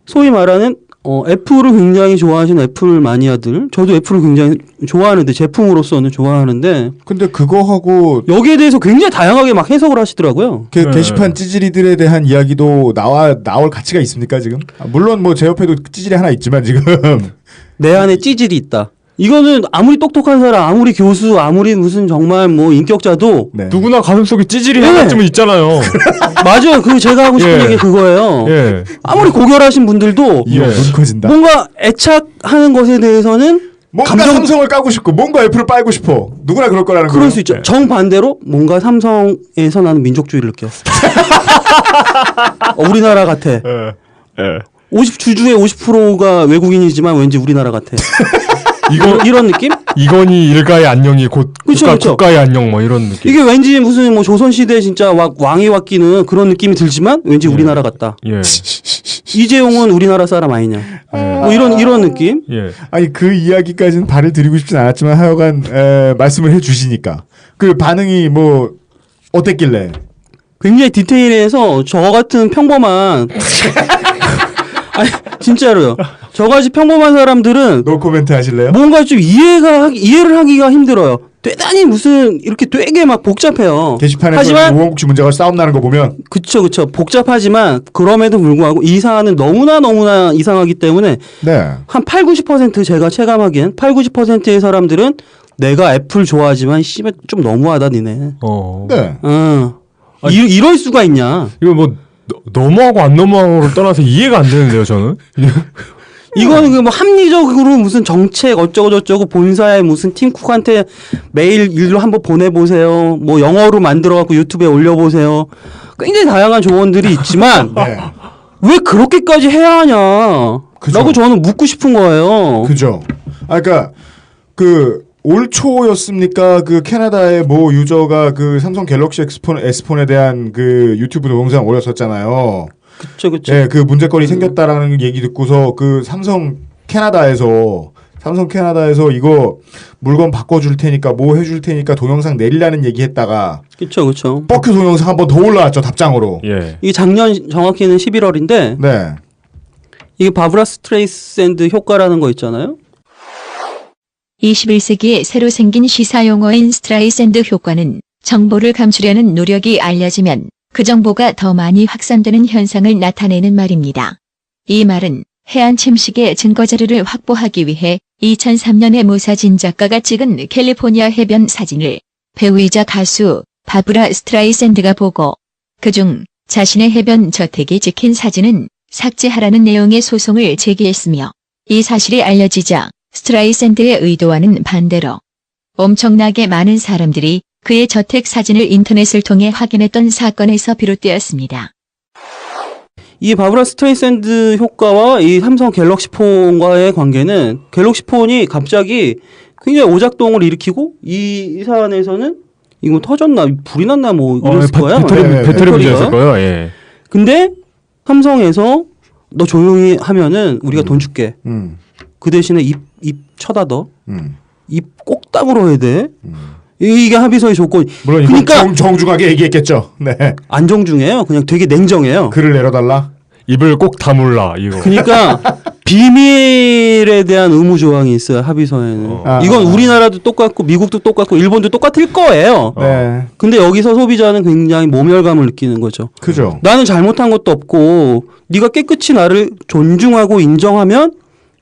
소위 말하는 애플을 굉장히 좋아하시는 애플 마니아들, 저도 애플을 굉장히 좋아하는데 제품으로서는 좋아하는데 근데 그거하고 여기에 대해서 굉장히 다양하게 막 해석을 하시더라고요. 게시판 찌질이들에 대한 이야기도 나올 가치가 있습니까 지금? 물론 뭐 제 옆에도 찌질이 하나 있지만 지금 내 안에 찌질이 있다. 이거는 아무리 똑똑한 사람, 아무리 교수, 아무리 무슨 정말 뭐 인격자도 누구나 가슴속에 찌질이 하나쯤은 있잖아요. 맞아요. 그 제가 하고 싶은 얘기 그거예요. 아무리 고결하신 분들도 눈 커진다. 뭔가 애착하는 것에 대해서는 뭔가 삼성을 까고 싶고 뭔가 애플을 빨고 싶어. 누구나 그럴 거라는 거예요. 그럴 수 있죠. 정반대로 뭔가 삼성에서 나는 민족주의를 느껴. 우리나라 같아. 주주의 50%가 외국인이지만 왠지 우리나라 같아. 이런 느낌? 이건희 일가의 안녕이 곧 국가의 안녕 뭐 이런 느낌. 이게 왠지 무슨 뭐 조선시대 진짜 왕이 왔기는 그런 느낌이 들지만 왠지 우리나라 같다. 이재용은 우리나라 사람 아니냐. 뭐 이런 느낌? 아니 그 이야기까지는 발을 들이고 싶진 않았지만 하여간 말씀을 해주시니까 그 반응이 뭐 어땠길래? 굉장히 디테일해서 저 같은 평범한 아니 진짜로요. 저같이 평범한 사람들은 노 코멘트 하실래요? 뭔가 좀 이해를 하기가 힘들어요. 대단히 무슨 이렇게 되게 막 복잡해요. 게시판에서 하지만 우원국 씨 문제가 싸움 나는 거 보면 그쵸 복잡하지만 그럼에도 불구하고 이 사안은 너무나 이상하기 때문에 한 8-90% 제가 체감하기엔 8-90%의 사람들은 내가 애플 좋아하지만 씨발 좀 너무하다 니네. 이럴 수가 있냐. 이거 뭐 너무하고 안 너무하고를 떠나서 이해가 안 되는데요, 저는. 이거는 그 뭐 합리적으로 무슨 정책 어쩌고저쩌고 본사에 무슨 팀쿡한테 메일 일로 한번 보내보세요. 뭐 영어로 만들어갖고 유튜브에 올려보세요. 굉장히 다양한 조언들이 있지만 왜 그렇게까지 해야 하냐? 라고 저는 묻고 싶은 거예요. 그죠. 그러니까 올 초였습니까? 그 캐나다의 모 유저가 그 삼성 갤럭시 S폰에 대한 그 유튜브 동영상 올렸었잖아요. 그쵸. 예, 그 문제거리 생겼다라는 얘기 듣고서 그 삼성 캐나다에서 이거 물건 바꿔줄 테니까 뭐 해줄 테니까 동영상 내리라는 얘기했다가 그쵸. 뻑큐 동영상 한 번 더 올라왔죠 답장으로. 이게 작년 정확히는 11월인데 이게 바브라 스트레이샌드 효과라는 거 있잖아요. 21세기에 새로 생긴 시사용어인 스트라이샌드 효과는 정보를 감추려는 노력이 알려지면 그 정보가 더 많이 확산되는 현상을 나타내는 말입니다. 이 말은 해안 침식의 증거자료를 확보하기 위해 2003년에 모사진 작가가 찍은 캘리포니아 해변 사진을 배우이자 가수 바브라 스트라이샌드가 보고 그중 자신의 해변 저택이 찍힌 사진은 삭제하라는 내용의 소송을 제기했으며 이 사실이 알려지자 스트라이샌드의 의도와는 반대로 엄청나게 많은 사람들이 그의 저택 사진을 인터넷을 통해 확인했던 사건에서 비롯되었습니다. 이 바브라 스트레이샌드 효과와 이 삼성 갤럭시 폰과의 관계는 갤럭시 폰이 갑자기 굉장히 오작동을 일으키고 이 사안에서는 이거 터졌나 불이 났나 뭐 이랬을 거야. 배터리 문제였을 거예요. 근데 삼성에서 너 조용히 하면은 우리가 돈 줄게. 그 대신에 입 쳐다더. 입 꼭 다물어야 돼. 이게 합의서의 조건. 물론 그러니까 정중하게 얘기했겠죠. 안 정중해요. 그냥 되게 냉정해요. 글을 내려달라. 입을 꼭 다물라 이거. 그러니까 비밀에 대한 의무 조항이 있어요 합의서에는. 이건 우리나라도 똑같고 미국도 똑같고 일본도 똑같을 거예요. 근데 여기서 소비자는 굉장히 모멸감을 느끼는 거죠. 그죠. 나는 잘못한 것도 없고 네가 깨끗이 나를 존중하고 인정하면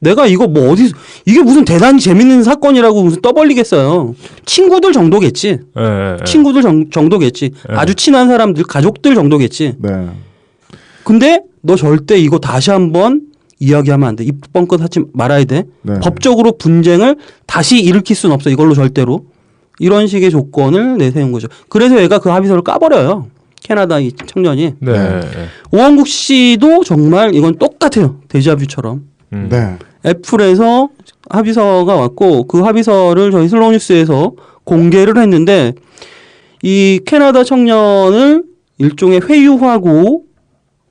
내가 이거 뭐 어디서 이게 무슨 대단히 재밌는 사건이라고 무슨 떠벌리겠어요. 친구들 정도겠지. 친구들 정도겠지. 아주 친한 사람들, 가족들 정도겠지. 네. 근데 너 절대 이거 다시 한번 이야기하면 안 돼. 입 뻥끗 하지 말아야 돼. 네. 법적으로 분쟁을 다시 일으킬 수는 없어. 이걸로 절대로. 이런 식의 조건을 내세운 거죠. 그래서 얘가 그 합의서를 까버려요. 캐나다 이 청년이. 네. 오원국 씨도 정말 이건 똑같아요. 데자뷰처럼. 네. 애플에서 합의서가 왔고 그 합의서를 저희 슬로우뉴스에서 공개를 했는데 이 캐나다 청년을 일종의 회유하고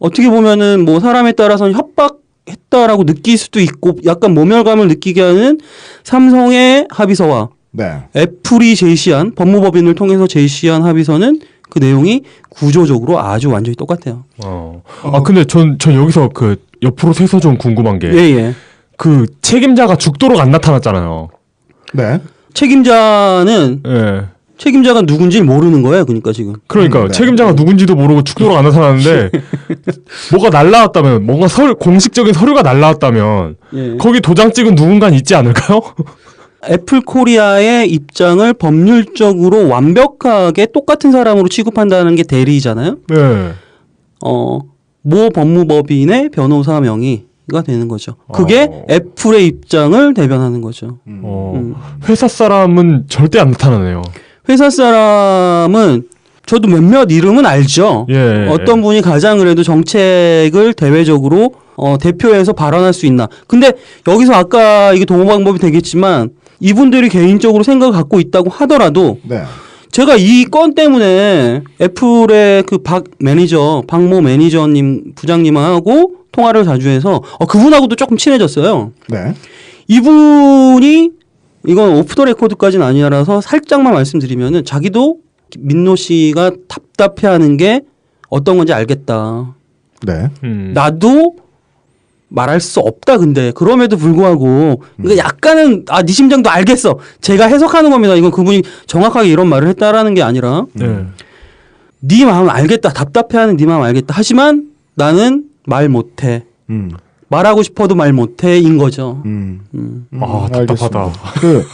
어떻게 보면은 뭐 사람에 따라서는 협박했다라고 느낄 수도 있고 약간 모멸감을 느끼게 하는 삼성의 합의서와 네. 애플이 제시한 법무법인을 통해서 제시한 합의서는 그 내용이 구조적으로 아주 완전히 똑같아요. 근데 전 여기서 그 옆으로 새서 좀 궁금한 게 예. 그 책임자가 죽도록 안 나타났잖아요. 네. 책임자는 예. 책임자가 누군지 모르는 거예요. 그러니까 지금. 그러니까 네. 책임자가 누군지도 모르고 죽도록 안 나타났는데 뭐가 날라왔다면 뭔가 공식적인 서류가 날라왔다면 예. 거기 도장 찍은 누군가는 있지 않을까요? 애플 코리아의 입장을 법률적으로 완벽하게 똑같은 사람으로 취급한다는 게 대리잖아요. 네. 모 법무법인의 변호사 명의가 되는 거죠. 그게 애플의 입장을 대변하는 거죠. 회사 사람은 절대 안 나타나네요. 회사 사람은 저도 몇몇 이름은 알죠. 예. 어떤 분이 가장 그래도 정책을 대외적으로 대표해서 발언할 수 있나. 근데 여기서 아까 이게 동호 방법이 되겠지만 이분들이 개인적으로 생각을 갖고 있다고 하더라도 네. 제가 이 건 때문에 애플의 그 박모 매니저님 부장님하고 통화를 자주 해서 그분하고도 조금 친해졌어요. 네. 이분이 이건 오프 더 레코드까지는 아니라서 살짝만 말씀드리면은 자기도 민노 씨가 답답해하는 게 어떤 건지 알겠다. 네. 나도 말할 수 없다. 근데 그럼에도 불구하고 그러니까 약간은 네 심정도 알겠어. 제가 해석하는 겁니다. 이건 그분이 정확하게 이런 말을 했다라는 게 아니라 네 마음 알겠다. 답답해하는 네 마음 알겠다. 하지만 나는 말 못해. 말하고 싶어도 말 못해인 거죠. 답답하다. 그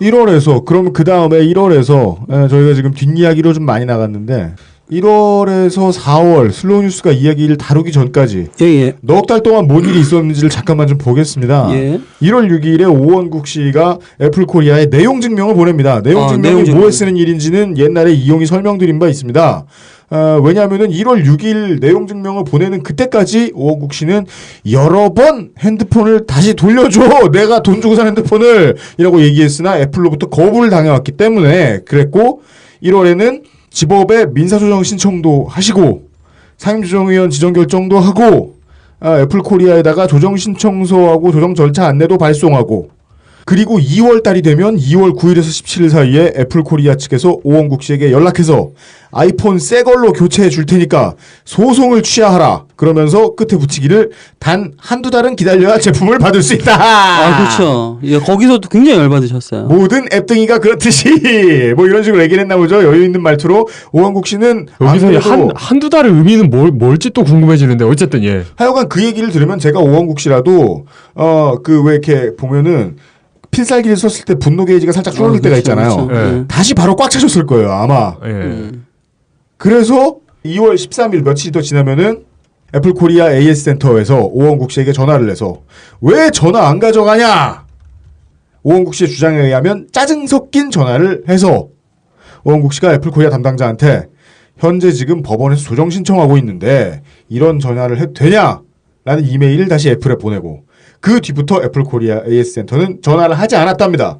1월에서 그럼 그 다음에 1월에서 저희가 지금 뒷이야기로 좀 많이 나갔는데 1월에서 4월 슬로우뉴스가 이야기를 다루기 전까지 넉 달 동안 뭔 일이 있었는지를 잠깐만 좀 보겠습니다. 1월 6일에 오원국 씨가 애플 코리아에 내용 증명을 보냅니다. 내용 증명이 뭐에 쓰는 일인지는 옛날에 이용이 설명드린 바 있습니다. 왜냐하면은 1월 6일 내용 증명을 보내는 그때까지 오원국 씨는 여러 번 핸드폰을 다시 돌려줘. 내가 돈 주고 산 핸드폰을 이라고 얘기했으나 애플로부터 거부를 당해왔기 때문에 그랬고 1월에는 지법에 민사조정 신청도 하시고 상임조정위원 지정 결정도 하고 애플 코리아에다가 조정 신청서하고 조정 절차 안내도 발송하고 그리고 2월 달이 되면 2월 9일에서 17일 사이에 애플 코리아 측에서 오원국 씨에게 연락해서 아이폰 새 걸로 교체해 줄 테니까 소송을 취하하라. 그러면서 끝에 붙이기를 단 한두 달은 기다려야 제품을 받을 수 있다. 그렇죠. 거기서도 굉장히 열받으셨어요. 모든 앱등이가 그렇듯이 뭐 이런 식으로 얘기를 했나 보죠. 여유 있는 말투로 오원국 씨는 여기서 한두 달의 의미는 뭘지 또 궁금해지는데 어쨌든 하여간 그 얘기를 들으면 제가 오원국 씨라도 그 왜 이렇게 보면은 필살기를 썼을 때 분노 게이지가 살짝 줄어들 때가 있잖아요. 그렇죠. 다시 바로 꽉 차셨을 거예요, 아마. 그래서 2월 13일 며칠이 더 지나면은 애플 코리아 AS 센터에서 오원국 씨에게 전화를 해서 왜 전화 안 가져가냐? 오원국 씨의 주장에 의하면 짜증 섞인 전화를 해서 오원국 씨가 애플 코리아 담당자한테 현재 지금 법원에서 조정 신청하고 있는데 이런 전화를 해도 되냐? 라는 이메일을 다시 애플에 보내고 그 뒤부터 애플 코리아 AS 센터는 전화를 하지 않았답니다.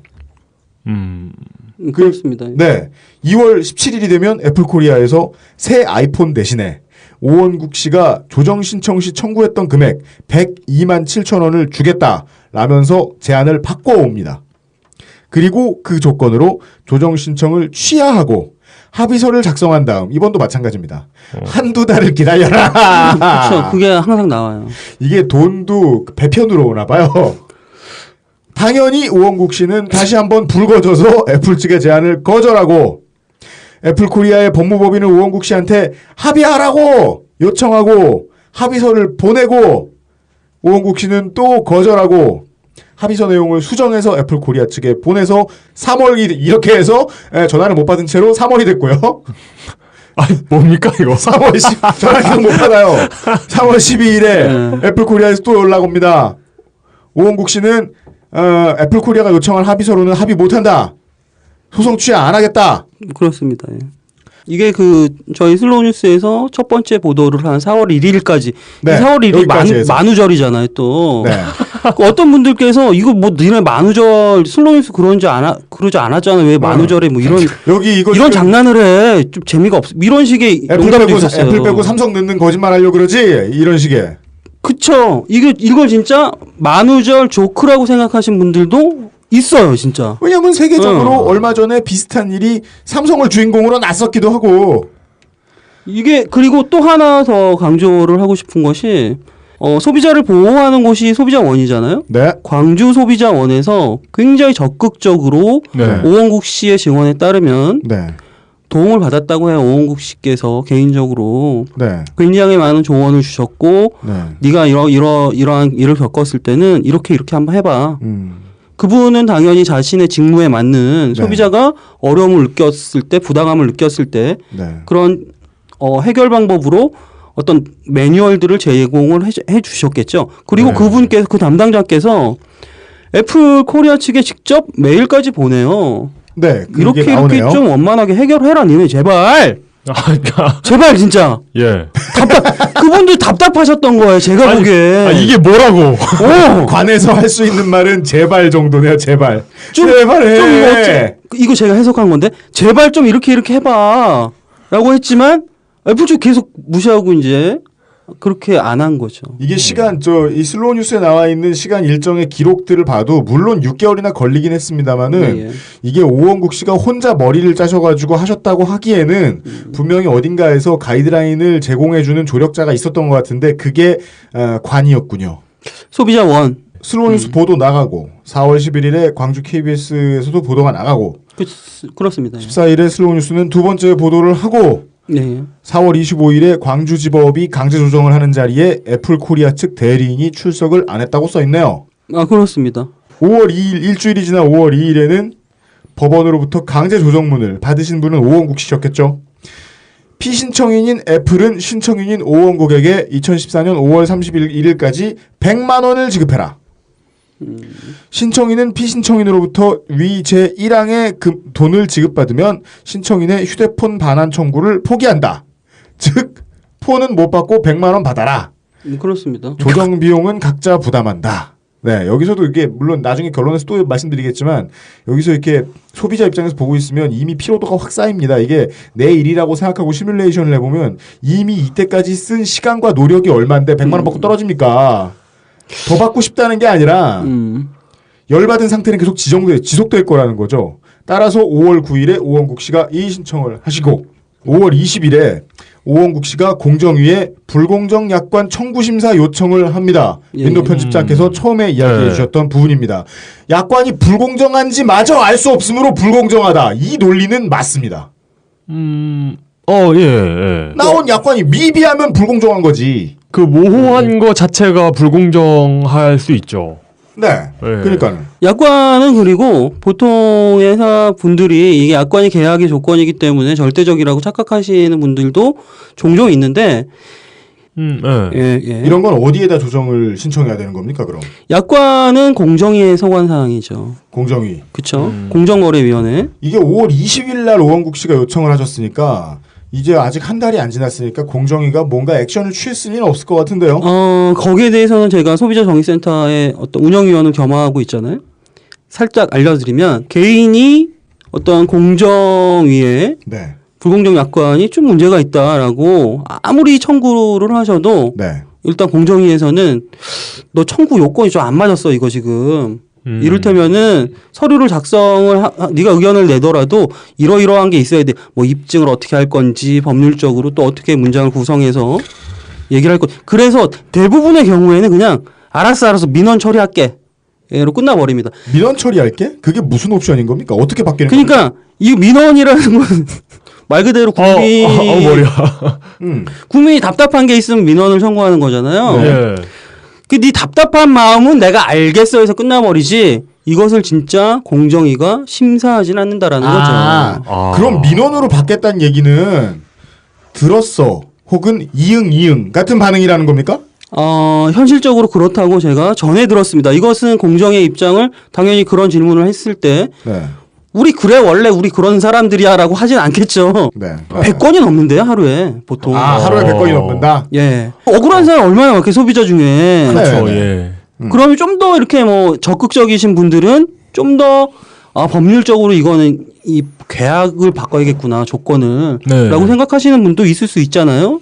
그렇습니다. 네. 2월 17일이 되면 애플 코리아에서 새 아이폰 대신에 오원국 씨가 조정 신청 시 청구했던 금액 102만 7천 원을 주겠다라면서 제안을 바꿔옵니다. 그리고 그 조건으로 조정 신청을 취하하고 합의서를 작성한 다음 이번도 마찬가지입니다. 한두 달을 기다려라. 그렇죠. 그게 항상 나와요. 이게 돈도 배편으로 오나 봐요. 당연히 오원국 씨는 다시 한번 불거져서 애플 측의 제안을 거절하고 애플 코리아의 법무법인은 오원국 씨한테 합의하라고 요청하고 합의서를 보내고 오원국 씨는 또 거절하고 합의서 내용을 수정해서 애플 코리아 측에 보내서 3월이 이렇게 해서 전화를 못 받은 채로 3월이 됐고요. 아니 뭡니까 이거? 3월 10 전화 계속 못 받아요. 3월 12일에 애플 코리아에서 또 연락 옵니다. 오원국 씨는 애플 코리아가 요청한 합의서로는 합의 못한다. 소송 취하 안 하겠다. 그렇습니다. 예. 이게 저희 슬로우 뉴스에서 첫 번째 보도를 한 4월 1일까지. 네, 4월 1일 여기까지 해서. 만우절이잖아요, 또. 네. 어떤 분들께서 이거 뭐 니네 만우절 슬로우 뉴스 그러지 않았잖아. 왜 만우절에 뭐 여기 이거 이런 지금 장난을 해. 좀 재미가 없어. 이런 식의 농담도 있었어요. 애플 빼고 삼성 넣는 거짓말 하려고 그러지? 이런 식의. 그쵸. 이걸 진짜 만우절 조크라고 생각하신 분들도 있어요, 진짜. 왜냐면 세계적으로 얼마 전에 비슷한 일이 삼성을 주인공으로 났었기도 하고. 이게 그리고 또 하나 더 강조를 하고 싶은 것이 소비자를 보호하는 곳이 소비자원이잖아요. 네. 광주 소비자원에서 굉장히 적극적으로 네. 오원국 씨의 증언에 따르면 네. 도움을 받았다고 해요. 오원국 씨께서 개인적으로 네. 굉장히 많은 조언을 주셨고 네. 네가 이러한 일을 겪었을 때는 이렇게 한번 해봐. 그분은 당연히 자신의 직무에 맞는 네. 소비자가 어려움을 느꼈을 때 부당함을 느꼈을 때 네. 그런 해결 방법으로 어떤 매뉴얼들을 제공을 해 주셨겠죠. 그리고 네. 그분께서 그 담당자께서 애플 코리아 측에 직접 메일까지 보내요. 네. 이렇게 나오네요. 좀 원만하게 해결해라 니네 제발. 그러니까 제발 진짜. 예. 그분들 답답하셨던 거예요. 제가 보기에. 이게 뭐라고? 관에서 할 수 있는 말은 제발 정도네요. 제발. 좀 제발해. 이거 제가 해석한 건데 제발 좀 이렇게 해봐 라고 했지만 애플 쪽 계속 무시하고 이제 그렇게 안 한 거죠. 이게 시간 이 슬로우 뉴스에 나와 있는 시간 일정의 기록들을 봐도 물론 6개월이나 걸리긴 했습니다만은 네. 이게 오원국 씨가 혼자 머리를 짜셔가지고 하셨다고 하기에는 분명히 어딘가에서 가이드라인을 제공해주는 조력자가 있었던 것 같은데 그게 관이었군요. 소비자원. 슬로우 뉴스 보도 나가고 4월 11일에 광주 KBS에서도 보도가 나가고 그렇습니다. 14일에 슬로우 뉴스는 두 번째 보도를 하고 네. 4월 25일에 광주지법이 강제 조정을 하는 자리에 애플 코리아 측 대리인이 출석을 안 했다고 써있네요. 아 그렇습니다. 5월 2일 일주일이 지난 5월 2일에는 법원으로부터 강제 조정문을 받으신 분은 오원국 씨셨겠죠. 피신청인인 애플은 신청인인 오원국에게 2014년 5월 31일까지 100만 원을 지급해라. 신청인은 피신청인으로부터 위 제1항의 돈을 지급받으면 신청인의 휴대폰 반환 청구를 포기한다. 즉 폰은 못 받고 100만 원 받아라. 그렇습니다. 조정 비용은 각자 부담한다. 네, 여기서도 이게 물론 나중에 결론에서 또 말씀드리겠지만 여기서 이렇게 소비자 입장에서 보고 있으면 이미 피로도가 확 쌓입니다. 이게 내 일이라고 생각하고 시뮬레이션을 해보면 이미 이때까지 쓴 시간과 노력이 얼마인데 100만 원 받고 떨어집니까? 더 받고 싶다는 게 아니라 열받은 상태는 계속 지속될 거라는 거죠. 따라서 5월 9일에 오원국 씨가 이의 신청을 하시고 5월 20일에 오원국 씨가 공정위에 불공정 약관 청구 심사 요청을 합니다. 민노 편집장께서 처음에 이야기해 주셨던 부분입니다. 약관이 불공정한지 마저 알 수 없으므로 불공정하다. 이 논리는 맞습니다. 예. 나온 약관이 미비하면 불공정한 거지. 그 모호한 거 자체가 불공정할 수 있죠. 네. 그러니까는. 약관은 그리고 보통 회사 분들이 이게 약관이 계약의 조건이기 때문에 절대적이라고 착각하시는 분들도 종종 있는데 예. 이런 건 어디에다 조정을 신청해야 되는 겁니까, 그럼? 약관은 공정위의 서관 사항이죠. 공정위. 그렇죠. 공정거래위원회. 이게 5월 20일 날 오원국 씨가 요청을 하셨으니까 이제 아직 한 달이 안 지났으니까 공정위가 뭔가 액션을 취했을 리는 없을 것 같은데요. 거기에 대해서는 제가 소비자정의센터의 어떤 운영위원을 겸하고 있잖아요. 살짝 알려드리면 개인이 어떤 공정위에 네. 불공정 약관이 좀 문제가 있다라고 아무리 청구를 하셔도 네. 일단 공정위에서는 너 청구 요건이 좀 안 맞았어 이거 지금. 이를테면은 서류를 작성을 네가 의견을 내더라도 이러이러한 게 있어야 돼. 뭐 입증을 어떻게 할 건지 법률적으로 또 어떻게 문장을 구성해서 얘기를 할 건. 그래서 대부분의 경우에는 그냥 알았어 민원 처리할게. 로 끝나버립니다. 민원 처리할게? 그게 무슨 옵션인 겁니까? 어떻게 바뀌는 그러니까 겁니까? 이 민원이라는 건 말 그대로 국민이 머리야. 국민이 답답한 게 있으면 민원을 청구하는 거잖아요. 네. 그 네 답답한 마음은 내가 알겠어 해서 끝나버리지 이것을 진짜 공정위가 심사하진 않는다라는 거죠. 그럼 민원으로 받겠다는 얘기는 들었어 혹은 이응 같은 반응이라는 겁니까? 현실적으로 그렇다고 제가 전해 들었습니다. 이것은 공정의 입장을 당연히 그런 질문을 했을 때 네. 우리 그래 원래 우리 그런 사람들이야라고 하진 않겠죠. 네. 100건이 넘는데요 하루에 보통. 하루에 100건이 넘는다? 예. 억울한 사람 얼마나 많게 소비자 중에. 그렇죠. 네. 예. 그러면 좀 더 이렇게 뭐 적극적이신 분들은 좀 더 법률적으로 이거는 이 계약을 바꿔야겠구나 조건을 네. 라고 생각하시는 분도 있을 수 있잖아요.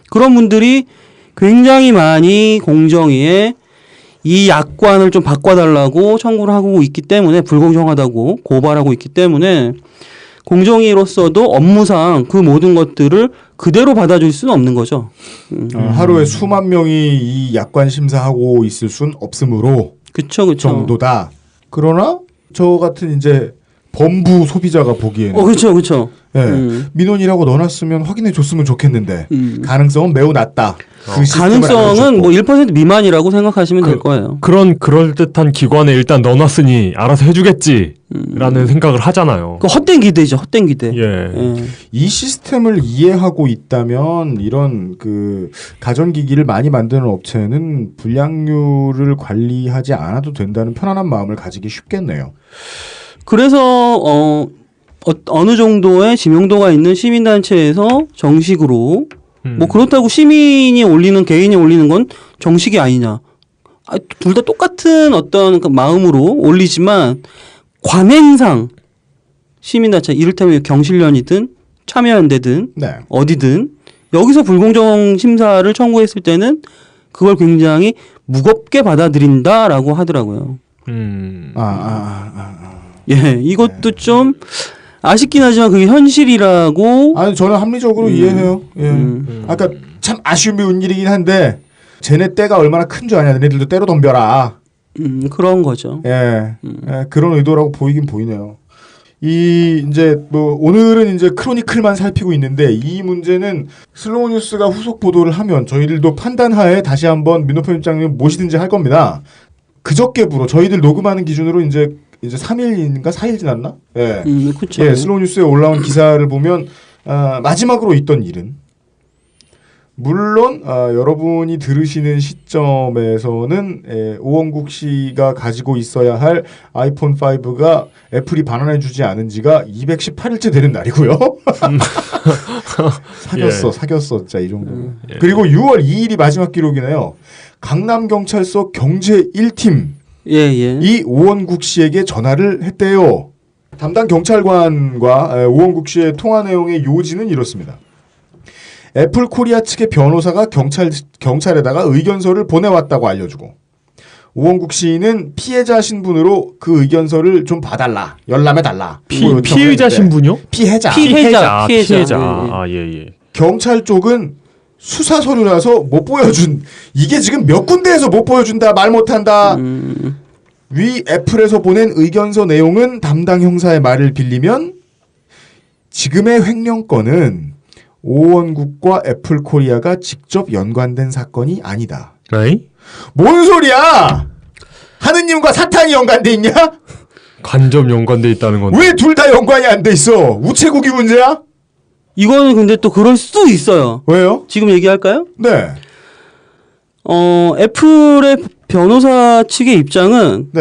그런 분들이 굉장히 많이 공정위에 이 약관을 좀 바꿔달라고 청구를 하고 있기 때문에 불공정하다고 고발하고 있기 때문에 공정위로서도 업무상 그 모든 것들을 그대로 받아줄 수는 없는 거죠. 하루에 수만 명이 이 약관 심사하고 있을 순 없으므로 그쵸. 정도다. 그러나 저 같은 이제 범부 소비자가 보기에는 그쵸. 예, 민원이라고 넣어놨으면 확인해 줬으면 좋겠는데 가능성은 매우 낮다. 그 가능성은 뭐 1% 미만이라고 생각하시면 될 거예요. 그런 그럴듯한 기관에 일단 넣어놨으니 알아서 해주겠지라는 생각을 하잖아요. 그 헛된 기대죠. 헛된 기대. 예. 이 시스템을 이해하고 있다면 이런 그 가전기기를 많이 만드는 업체는 불량률을 관리하지 않아도 된다는 편안한 마음을 가지기 쉽겠네요. 그래서 어느 정도의 지명도가 있는 시민단체에서 정식으로 뭐 그렇다고 시민이 올리는 개인이 올리는 건 정식이 아니냐. 둘 다 똑같은 어떤 그 마음으로 올리지만 관행상 시민단체 이를테면 경실련이든 참여연대든 네. 어디든 여기서 불공정 심사를 청구했을 때는 그걸 굉장히 무겁게 받아들인다라고 하더라고요. 예, 이것도 좀 아쉽긴 하지만 그게 현실이라고. 아니 저는 합리적으로 이해해요. 예. 아까 참 아쉬운 일이긴 한데 쟤네 때가 얼마나 큰 줄 아냐. 너네들도 때로 덤벼라. 그런 거죠. 예, 그런 의도라고 보이긴 보이네요. 이제 뭐 오늘은 이제 크로니클만 살피고 있는데 이 문제는 슬로우 뉴스가 후속 보도를 하면 저희들도 판단하에 다시 한번 민노 편집장님 모시든지 할 겁니다. 그저께부로 저희들 녹음하는 기준으로 이제 3일인가 4일 지났나? 예. 그렇죠. 예, 슬로우 뉴스에 올라온 기사를 보면 마지막으로 있던 일은 물론 여러분이 들으시는 시점에서는 오원국 씨가 가지고 있어야 할 아이폰 5가 애플이 반환해주지 않은 지가 218일째 되는 날이고요. 사겼어 진짜 이 정도. 그리고 6월 2일이 마지막 기록이네요. 강남경찰서 경제 1팀 이 오원국 씨에게 전화를 했대요. 담당 경찰관과 오원국 씨의 통화 내용의 요지는 이렇습니다. 애플 코리아 측의 변호사가 경찰에다가 의견서를 보내왔다고 알려주고 오원국 씨는 피해자 신분으로 그 의견서를 좀 봐달라. 열람해달라. 피의자 신분이요? 피해자. 예. 경찰 쪽은 수사 서류라서 못 보여준. 이게 지금 몇 군데에서 못 보여준다. 말 못한다. 위 애플에서 보낸 의견서 내용은 담당 형사의 말을 빌리면 지금의 횡령건은 오원국과 애플 코리아가 직접 연관된 사건이 아니다. 에이? 뭔 소리야? 하느님과 사탄이 연관돼 있냐? 간접 연관돼 있다는 건데. 왜 둘 다 연관이 안 돼 있어? 우체국이 문제야? 이거는 근데 또 그럴 수도 있어요. 왜요? 지금 얘기할까요? 네. 애플의 변호사 측의 입장은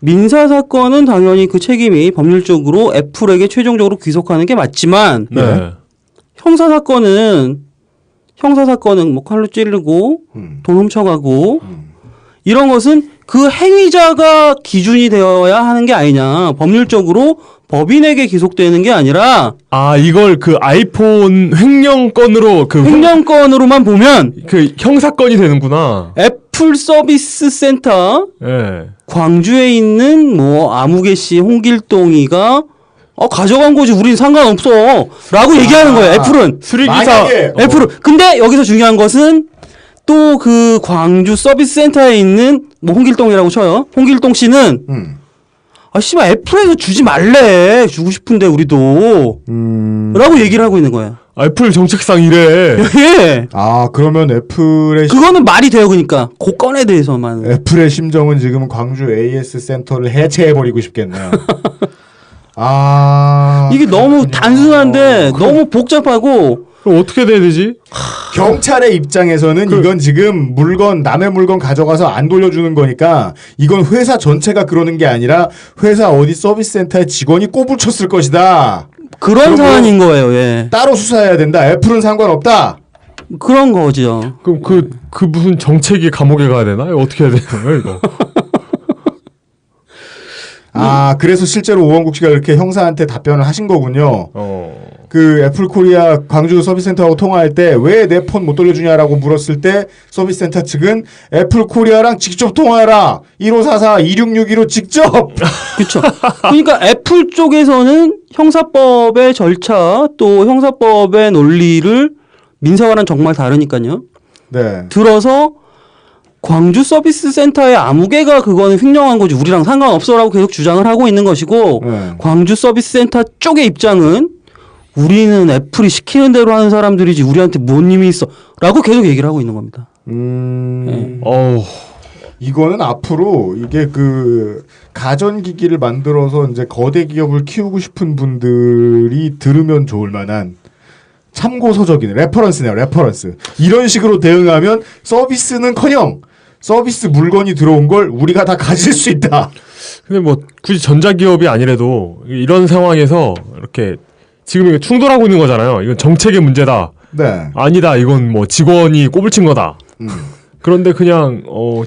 민사 사건은 당연히 그 책임이 법률적으로 애플에게 최종적으로 귀속하는 게 맞지만 형사 사건은 뭐 칼로 찌르고 돈 훔쳐가고 이런 것은 그 행위자가 기준이 되어야 하는 게 아니냐. 법률적으로 법인에게 기속되는 게 아니라 이걸 그 아이폰 횡령건으로 횡령건으로만 보면 그 형사건이 되는구나. 애플 서비스 센터 광주에 있는 뭐 아무개씨 홍길동이가 가져간 거지 우린 상관없어 라고 얘기하는 거예요. 애플은 수리기사 애플은 근데 여기서 중요한 것은 또 그 광주 서비스 센터에 있는 뭐 홍길동이라고 쳐요. 홍길동 씨는 씨발 애플에서 주지 말래. 주고 싶은데 우리도 라고 얘기를 하고 있는 거예요. 애플 정책상 이래. 예. 아 그러면 애플의 그거는 말이 돼요, 그러니까 그 건에 대해서만. 애플의 심정은 지금 광주 AS 센터를 해체해버리고 싶겠네요. 아 이게 너무 그렇군요. 단순한데 너무 복잡하고 그럼 어떻게 돼야 되지? 경찰의 입장에서는 이건 지금 남의 물건 가져가서 안 돌려주는 거니까 이건 회사 전체가 그러는 게 아니라 회사 어디 서비스 센터에 직원이 꼬불쳤을 것이다. 그런 그럼 사안인 거예요. 예. 따로 수사해야 된다. 애플은 상관없다. 그런 거죠. 그럼 그 무슨 정책이 감옥에 가야 되나? 이거 어떻게 해야 되나요, 이거? 아 그래서 실제로 오원국 씨가 이렇게 형사한테 답변을 하신 거군요. 그 애플 코리아 광주 서비스 센터하고 통화할 때 왜 내 폰 못 돌려주냐라고 물었을 때 서비스 센터 측은 애플 코리아랑 직접 통화해라. 1544-2662로 직접. 그렇죠. 그러니까 애플 쪽에서는 형사법의 절차 또 형사법의 논리를 민사와는 정말 다르니까요. 네. 들어서 광주 서비스 센터의 아무개가 그거는 횡령한 거지 우리랑 상관없어라고 계속 주장을 하고 있는 것이고 네. 광주 서비스 센터 쪽의 입장은 우리는 애플이 시키는 대로 하는 사람들이지 우리한테 뭔 힘이 있어라고 계속 얘기를 하고 있는 겁니다. 이거는 앞으로 이게 그 가전기기를 만들어서 이제 거대 기업을 키우고 싶은 분들이 들으면 좋을 만한 참고서적이네. 레퍼런스네요. 레퍼런스. 이런 식으로 대응하면 서비스는커녕 서비스 물건이 들어온 걸 우리가 다 가질 수 있다. 근데 뭐 굳이 전자기업이 아니라도 이런 상황에서 이렇게 지금 이거 충돌하고 있는 거잖아요. 이건 정책의 문제다. 네. 아니다. 이건 뭐 직원이 꼬불친 거다. 그런데 그냥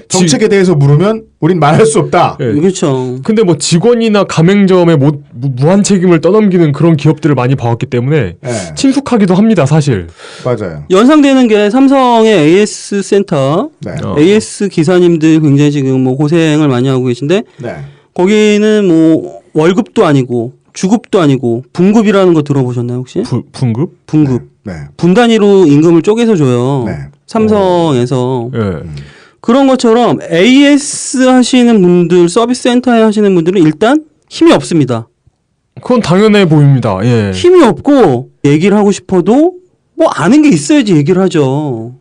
정책에 대해서 물으면 우린 말할 수 없다. 예. 그렇죠. 근데 뭐 직원이나 가맹점에 무한 책임을 떠넘기는 그런 기업들을 많이 봐왔기 때문에 네. 친숙하기도 합니다, 사실. 맞아요. 연상되는 게 삼성의 AS 센터, 네. AS 기사님들 굉장히 지금 뭐 고생을 많이 하고 계신데 네. 거기는 뭐 월급도 아니고 주급도 아니고 분급이라는 거 들어보셨나요 혹시? 분급? 분급. 네. 분 단위로 임금을 쪼개서 줘요. 네. 삼성에서. 예. 그런 것처럼 AS 하시는 분들, 서비스 센터에 하시는 분들은 일단 힘이 없습니다. 그건 당연해 보입니다. 예. 힘이 없고 얘기를 하고 싶어도 뭐 아는 게 있어야지 얘기를 하죠.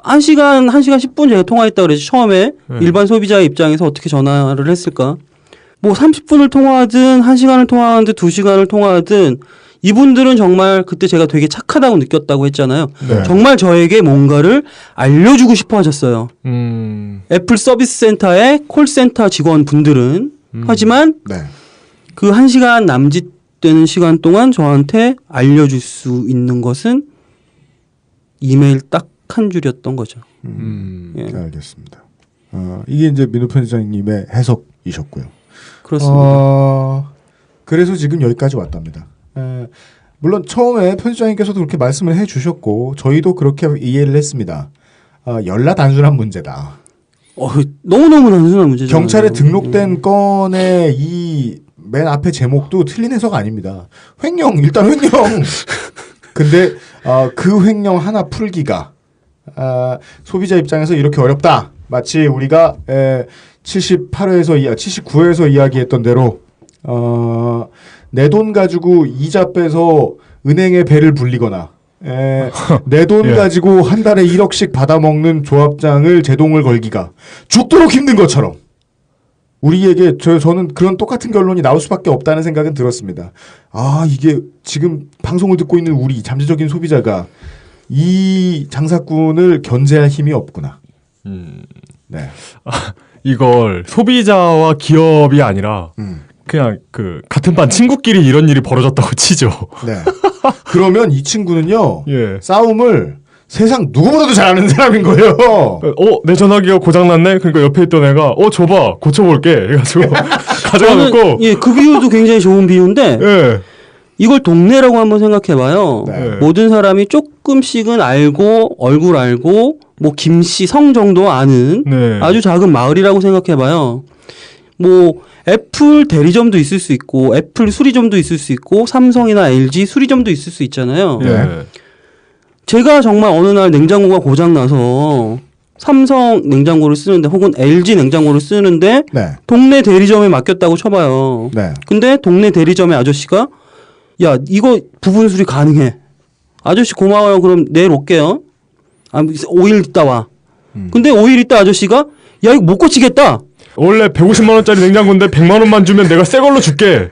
1시간 10분 제가 통화했다 그랬죠. 처음에 일반 소비자의 입장에서 어떻게 전화를 했을까? 뭐 30분을 통화하든 1시간을 통화하든 2시간을 통화하든 이분들은 정말 그때 제가 되게 착하다고 느꼈다고 했잖아요. 네. 정말 저에게 뭔가를 알려주고 싶어 하셨어요. 애플 서비스 센터의 콜센터 직원분들은. 하지만 네. 그 1시간 남짓 되는 시간 동안 저한테 알려줄 수 있는 것은 이메일 딱 한 줄이었던 거죠. 예. 알겠습니다. 이게 이제 민호 편집장님의 해석이셨고요. 그렇습니다. 그래서 지금 여기까지 왔답니다. 물론 처음에 편집장님께서도 그렇게 말씀을 해주셨고 저희도 그렇게 이해를 했습니다. 열나 단순한 문제다. 너무너무 단순한 문제죠. 경찰에 등록된 건의 이 맨 앞에 제목도 틀린 해석 아닙니다. 횡령, 일단 횡령. 근데 그 횡령 하나 풀기가 소비자 입장에서 이렇게 어렵다. 마치 우리가 79회에서 이야기했던 대로 내 돈 가지고 이자 빼서 은행에 배를 불리거나 내 돈 가지고 한 달에 1억씩 받아먹는 조합장을 제동을 걸기가 죽도록 힘든 것처럼 우리에게 저는 그런 똑같은 결론이 나올 수밖에 없다는 생각은 들었습니다. 이게 지금 방송을 듣고 있는 우리 잠재적인 소비자가 이 장사꾼을 견제할 힘이 없구나. 네. 이걸 소비자와 기업이 아니라 그냥 그 같은 반 친구끼리 이런 일이 벌어졌다고 치죠. 네. 그러면 이 친구는요. 예. 싸움을 세상 누구보다도 잘하는 사람인 거예요. 내 전화기가 고장났네? 그러니까 옆에 있던 애가 줘봐 고쳐볼게 해가지고 가져가놓고 그 비유도 굉장히 좋은 비유인데 예. 이걸 동네라고 한번 생각해봐요. 네. 모든 사람이 조금씩은 알고 얼굴 알고 뭐 김씨 성 정도 아는 네. 아주 작은 마을이라고 생각해봐요. 뭐 애플 대리점도 있을 수 있고 애플 수리점도 있을 수 있고 삼성이나 LG 수리점도 있을 수 있잖아요. 예. 제가 정말 어느 날 냉장고가 고장나서 삼성 냉장고를 쓰는데 혹은 LG 냉장고를 쓰는데 네. 동네 대리점에 맡겼다고 쳐봐요. 네. 근데 동네 대리점의 아저씨가 야 이거 부분 수리 가능해 아저씨 고마워요. 그럼 내일 올게요. 5일 있다 와. 근데 5일 있다 아저씨가 야 이거 못 고치겠다. 원래 150만 원짜리 냉장고인데 100만 원만 주면 내가 새 걸로 줄게.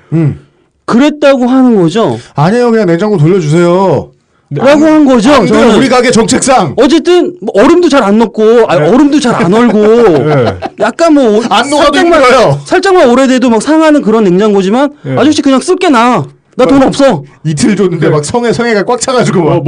그랬다고 하는 거죠. 아니에요. 그냥 냉장고 돌려주세요. 라고 한 거죠. 안 돼요, 저는 우리 가게 정책상. 어쨌든 뭐 얼음도 잘 안 녹고 얼음도 잘 안 얼고 네. 약간 뭐 안 녹아도 힘들어요. 살짝만 오래돼도 막 상하는 그런 냉장고지만 네. 아저씨 그냥 쓸게 나 돈 없어. 이틀 줬는데 막 성에가 꽉 차가지고 막.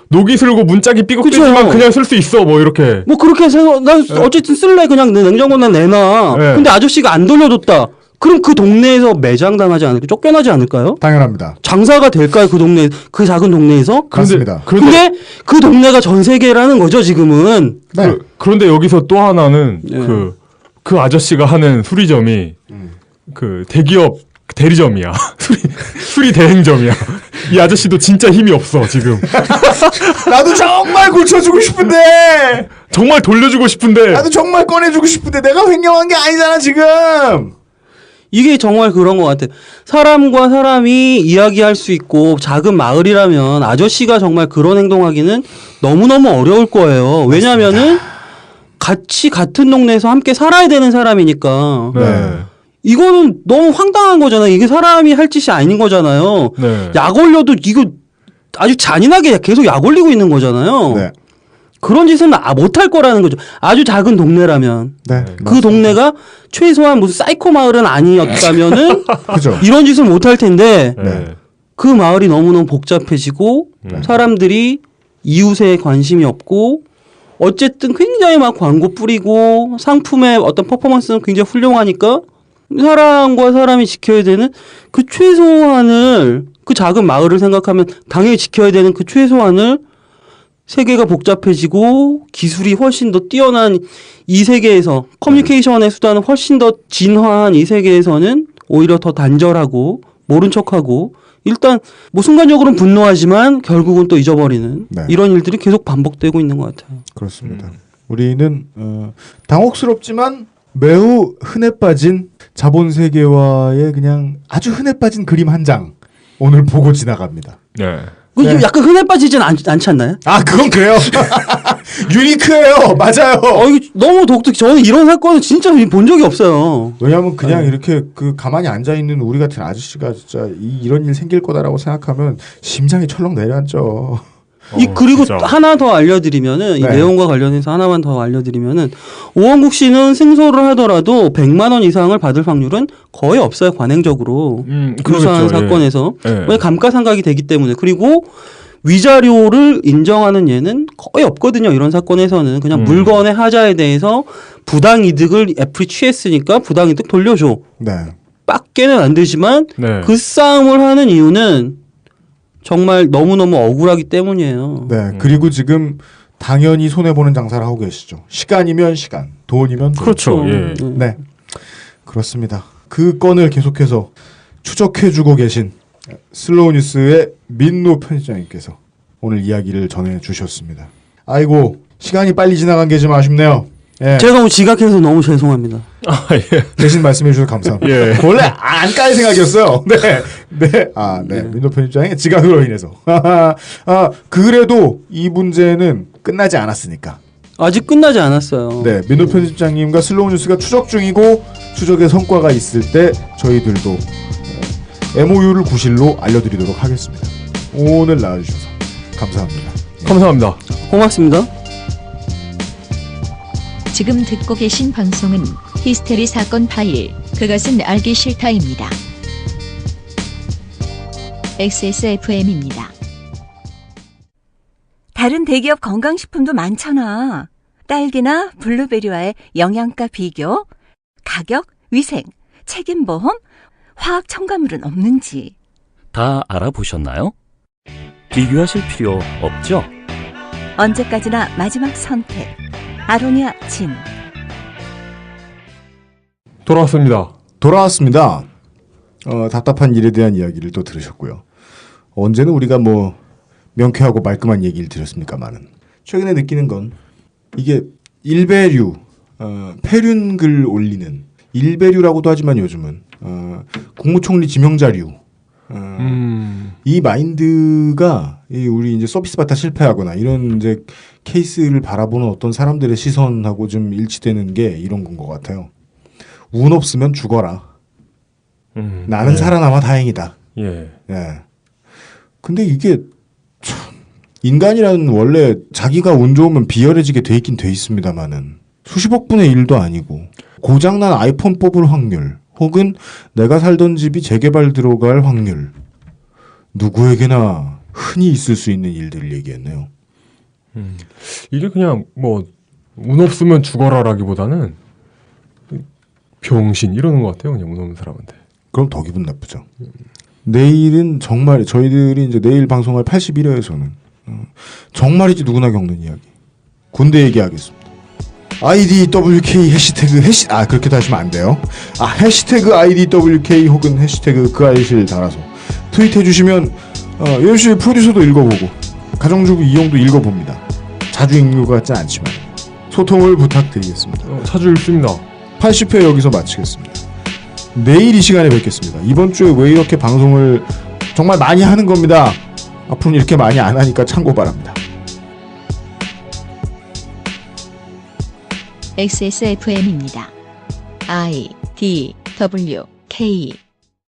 녹이 슬고 문짝이 삐걱삐지만 그쵸. 그냥 쓸 수 있어 뭐 이렇게. 뭐 그렇게 해서 나 어쨌든 쓸래 그냥 내 냉장고나 내놔. 네. 근데 아저씨가 안 돌려줬다. 그럼 그 동네에서 매장당하지 않을까? 쫓겨나지 않을까요? 당연합니다. 장사가 될까요? 그 동네 그 작은 동네에서? 그렇습니다. 근데 그 동네가 전 세계라는 거죠 지금은. 네. 그런데 여기서 또 하나는 네. 그 아저씨가 하는 수리점이 그 대기업 대리점이야. 수리 대행점이야. 이 아저씨도 진짜 힘이 없어 지금. 나도 정말 고쳐주고 싶은데. 정말 돌려주고 싶은데. 나도 정말 꺼내주고 싶은데 내가 횡령한 게 아니잖아 지금. 이게 정말 그런 것 같아. 사람과 사람이 이야기할 수 있고 작은 마을이라면 아저씨가 정말 그런 행동하기는 너무너무 어려울 거예요. 왜냐면은 같이 같은 동네에서 함께 살아야 되는 사람이니까. 네. 이거는 너무 황당한 거잖아요. 이게 사람이 할 짓이 아닌 거잖아요. 네. 약 올려도 이거 아주 잔인하게 계속 약 올리고 있는 거잖아요. 네. 그런 짓은 못할 거라는 거죠. 아주 작은 동네라면. 네. 그 동네가 최소한 무슨 사이코 마을은 아니었다면은 그죠. 이런 짓을 못할 텐데 네. 그 마을이 너무너무 복잡해지고 사람들이 이웃에 관심이 없고 어쨌든 굉장히 막 광고 뿌리고 상품의 어떤 퍼포먼스는 굉장히 훌륭하니까 사람과 사람이 지켜야 되는 그 최소한을 그 작은 마을을 생각하면 당연히 지켜야 되는 그 최소한을 세계가 복잡해지고 기술이 훨씬 더 뛰어난 이 세계에서 커뮤니케이션의 수단은 훨씬 더 진화한 이 세계에서는 오히려 더 단절하고 모른 척하고 일단 뭐 순간적으로는 분노하지만 결국은 또 잊어버리는 네. 이런 일들이 계속 반복되고 있는 것 같아요. 그렇습니다. 우리는 당혹스럽지만 매우 흔해 빠진 자본 세계와의 그냥 아주 흔해 빠진 그림 한 장 오늘 보고 지나갑니다. 네. 그 네. 약간 흔해 빠지진 않지 않나요? 아 그건 그래요. 유니크해요. 맞아요. 이거 너무 독특. 저는 이런 사건을 진짜 본 적이 없어요. 왜냐하면 그냥 이렇게 그 가만히 앉아 있는 우리 같은 아저씨가 진짜 이런 일 생길 거다라고 생각하면 심장이 철렁 내려앉죠. 그리고 진짜. 하나 더 알려드리면은 이 네. 내용과 관련해서 하나만 더 알려드리면은 오원국 씨는 승소를 하더라도 100만 원 이상을 받을 확률은 거의 없어요. 관행적으로 유사한 그러겠죠. 사건에서 예. 왜 감가상각이 되기 때문에 그리고 위자료를 인정하는 예는 거의 없거든요. 이런 사건에서는 그냥 물건의 하자에 대해서 부당이득을 애플이 취했으니까 부당이득 돌려줘. 네. 밖에는 안 되지만 네. 그 싸움을 하는 이유는 정말 너무너무 억울하기 때문이에요. 네. 그리고 지금 당연히 손해 보는 장사를 하고 계시죠. 시간이면 시간, 돈이면 돈. 그렇죠. 예. 네. 그렇습니다. 그 건을 계속해서 추적해주고 계신 슬로우 뉴스의 민노 편집장님께서 오늘 이야기를 전해주셨습니다. 아이고 시간이 빨리 지나간 게 좀 아쉽네요. 예. 제가 오늘 지각해서 너무 죄송합니다. 아, 예. 대신 말씀해 주셔서 감사합니다. 예. 원래 안 깔 생각이었어요. 네. 네. 네. 민노 편집장의 지각으로 인해서. 그래도 이 문제는 끝나지 않았으니까. 아직 끝나지 않았어요. 네. 민노 편집장님과 슬로우 뉴스가 추적 중이고 추적의 성과가 있을 때 저희들도 MOU를 구실로 알려드리도록 하겠습니다. 오늘 나와주셔서 감사합니다. 감사합니다. 고맙습니다. 지금 듣고 계신 방송은 히스테리 사건 파일, 그것은 알기 싫다입니다. XSFM입니다. 다른 대기업 건강식품도 많잖아. 딸기나 블루베리와의 영양가 비교, 가격, 위생, 책임보험, 화학 첨가물은 없는지. 다 알아보셨나요? 비교하실 필요 없죠? 언제까지나 마지막 선택. 아로니아 진. 돌아왔습니다. 답답한 일에 대한 이야기를 또 들으셨고요. 언제는 우리가 뭐 명쾌하고 말끔한 얘기를 드렸습니까만은 최근에 느끼는 건 이게 일배류, 폐륜글 올리는 일배류라고도 하지만 요즘은 국무총리 지명자류 이 마인드가 우리 이제 서비스 받다 실패하거나 이런 이제 케이스를 바라보는 어떤 사람들의 시선하고 좀 일치되는 게 이런 건 것 같아요. 운 없으면 죽어라. 나는 네. 살아남아 다행이다. 예. 예. 근데 이게 참 인간이라는 원래 자기가 운 좋으면 비열해지게 돼 있긴 돼 있습니다만은 수십억 분의 1도 아니고 고장난 아이폰 뽑을 확률 혹은 내가 살던 집이 재개발 들어갈 확률 누구에게나 흔히 있을 수 있는 일들을 얘기했네요. 이게 그냥 뭐 운 없으면 죽어라라기보다는 병신 이러는 것 같아요. 그냥 운 없는 사람한테. 그럼 더 기분 나쁘죠. 내일은 정말 저희들이 이제 내일 방송할 81회에서는 정말이지 누구나 겪는 이야기. 군대 얘기하겠습니다. IDWK 해시태그 그렇게 하시면 안 돼요. 해시태그 IDWK 혹은 해시태그 그 알실 달아서 트윗해 주시면 유현씨 프로듀서도 읽어보고 가정주부 이용도 읽어봅니다. 자주 읽는 것 같진 않지만 소통을 부탁드리겠습니다. 자주 읽습니다. 80회 여기서 마치겠습니다. 내일 이 시간에 뵙겠습니다. 이번 주에 왜 이렇게 방송을 정말 많이 하는 겁니다. 앞으로는 이렇게 많이 안 하니까 참고 바랍니다. XSFM입니다. I, D, W, K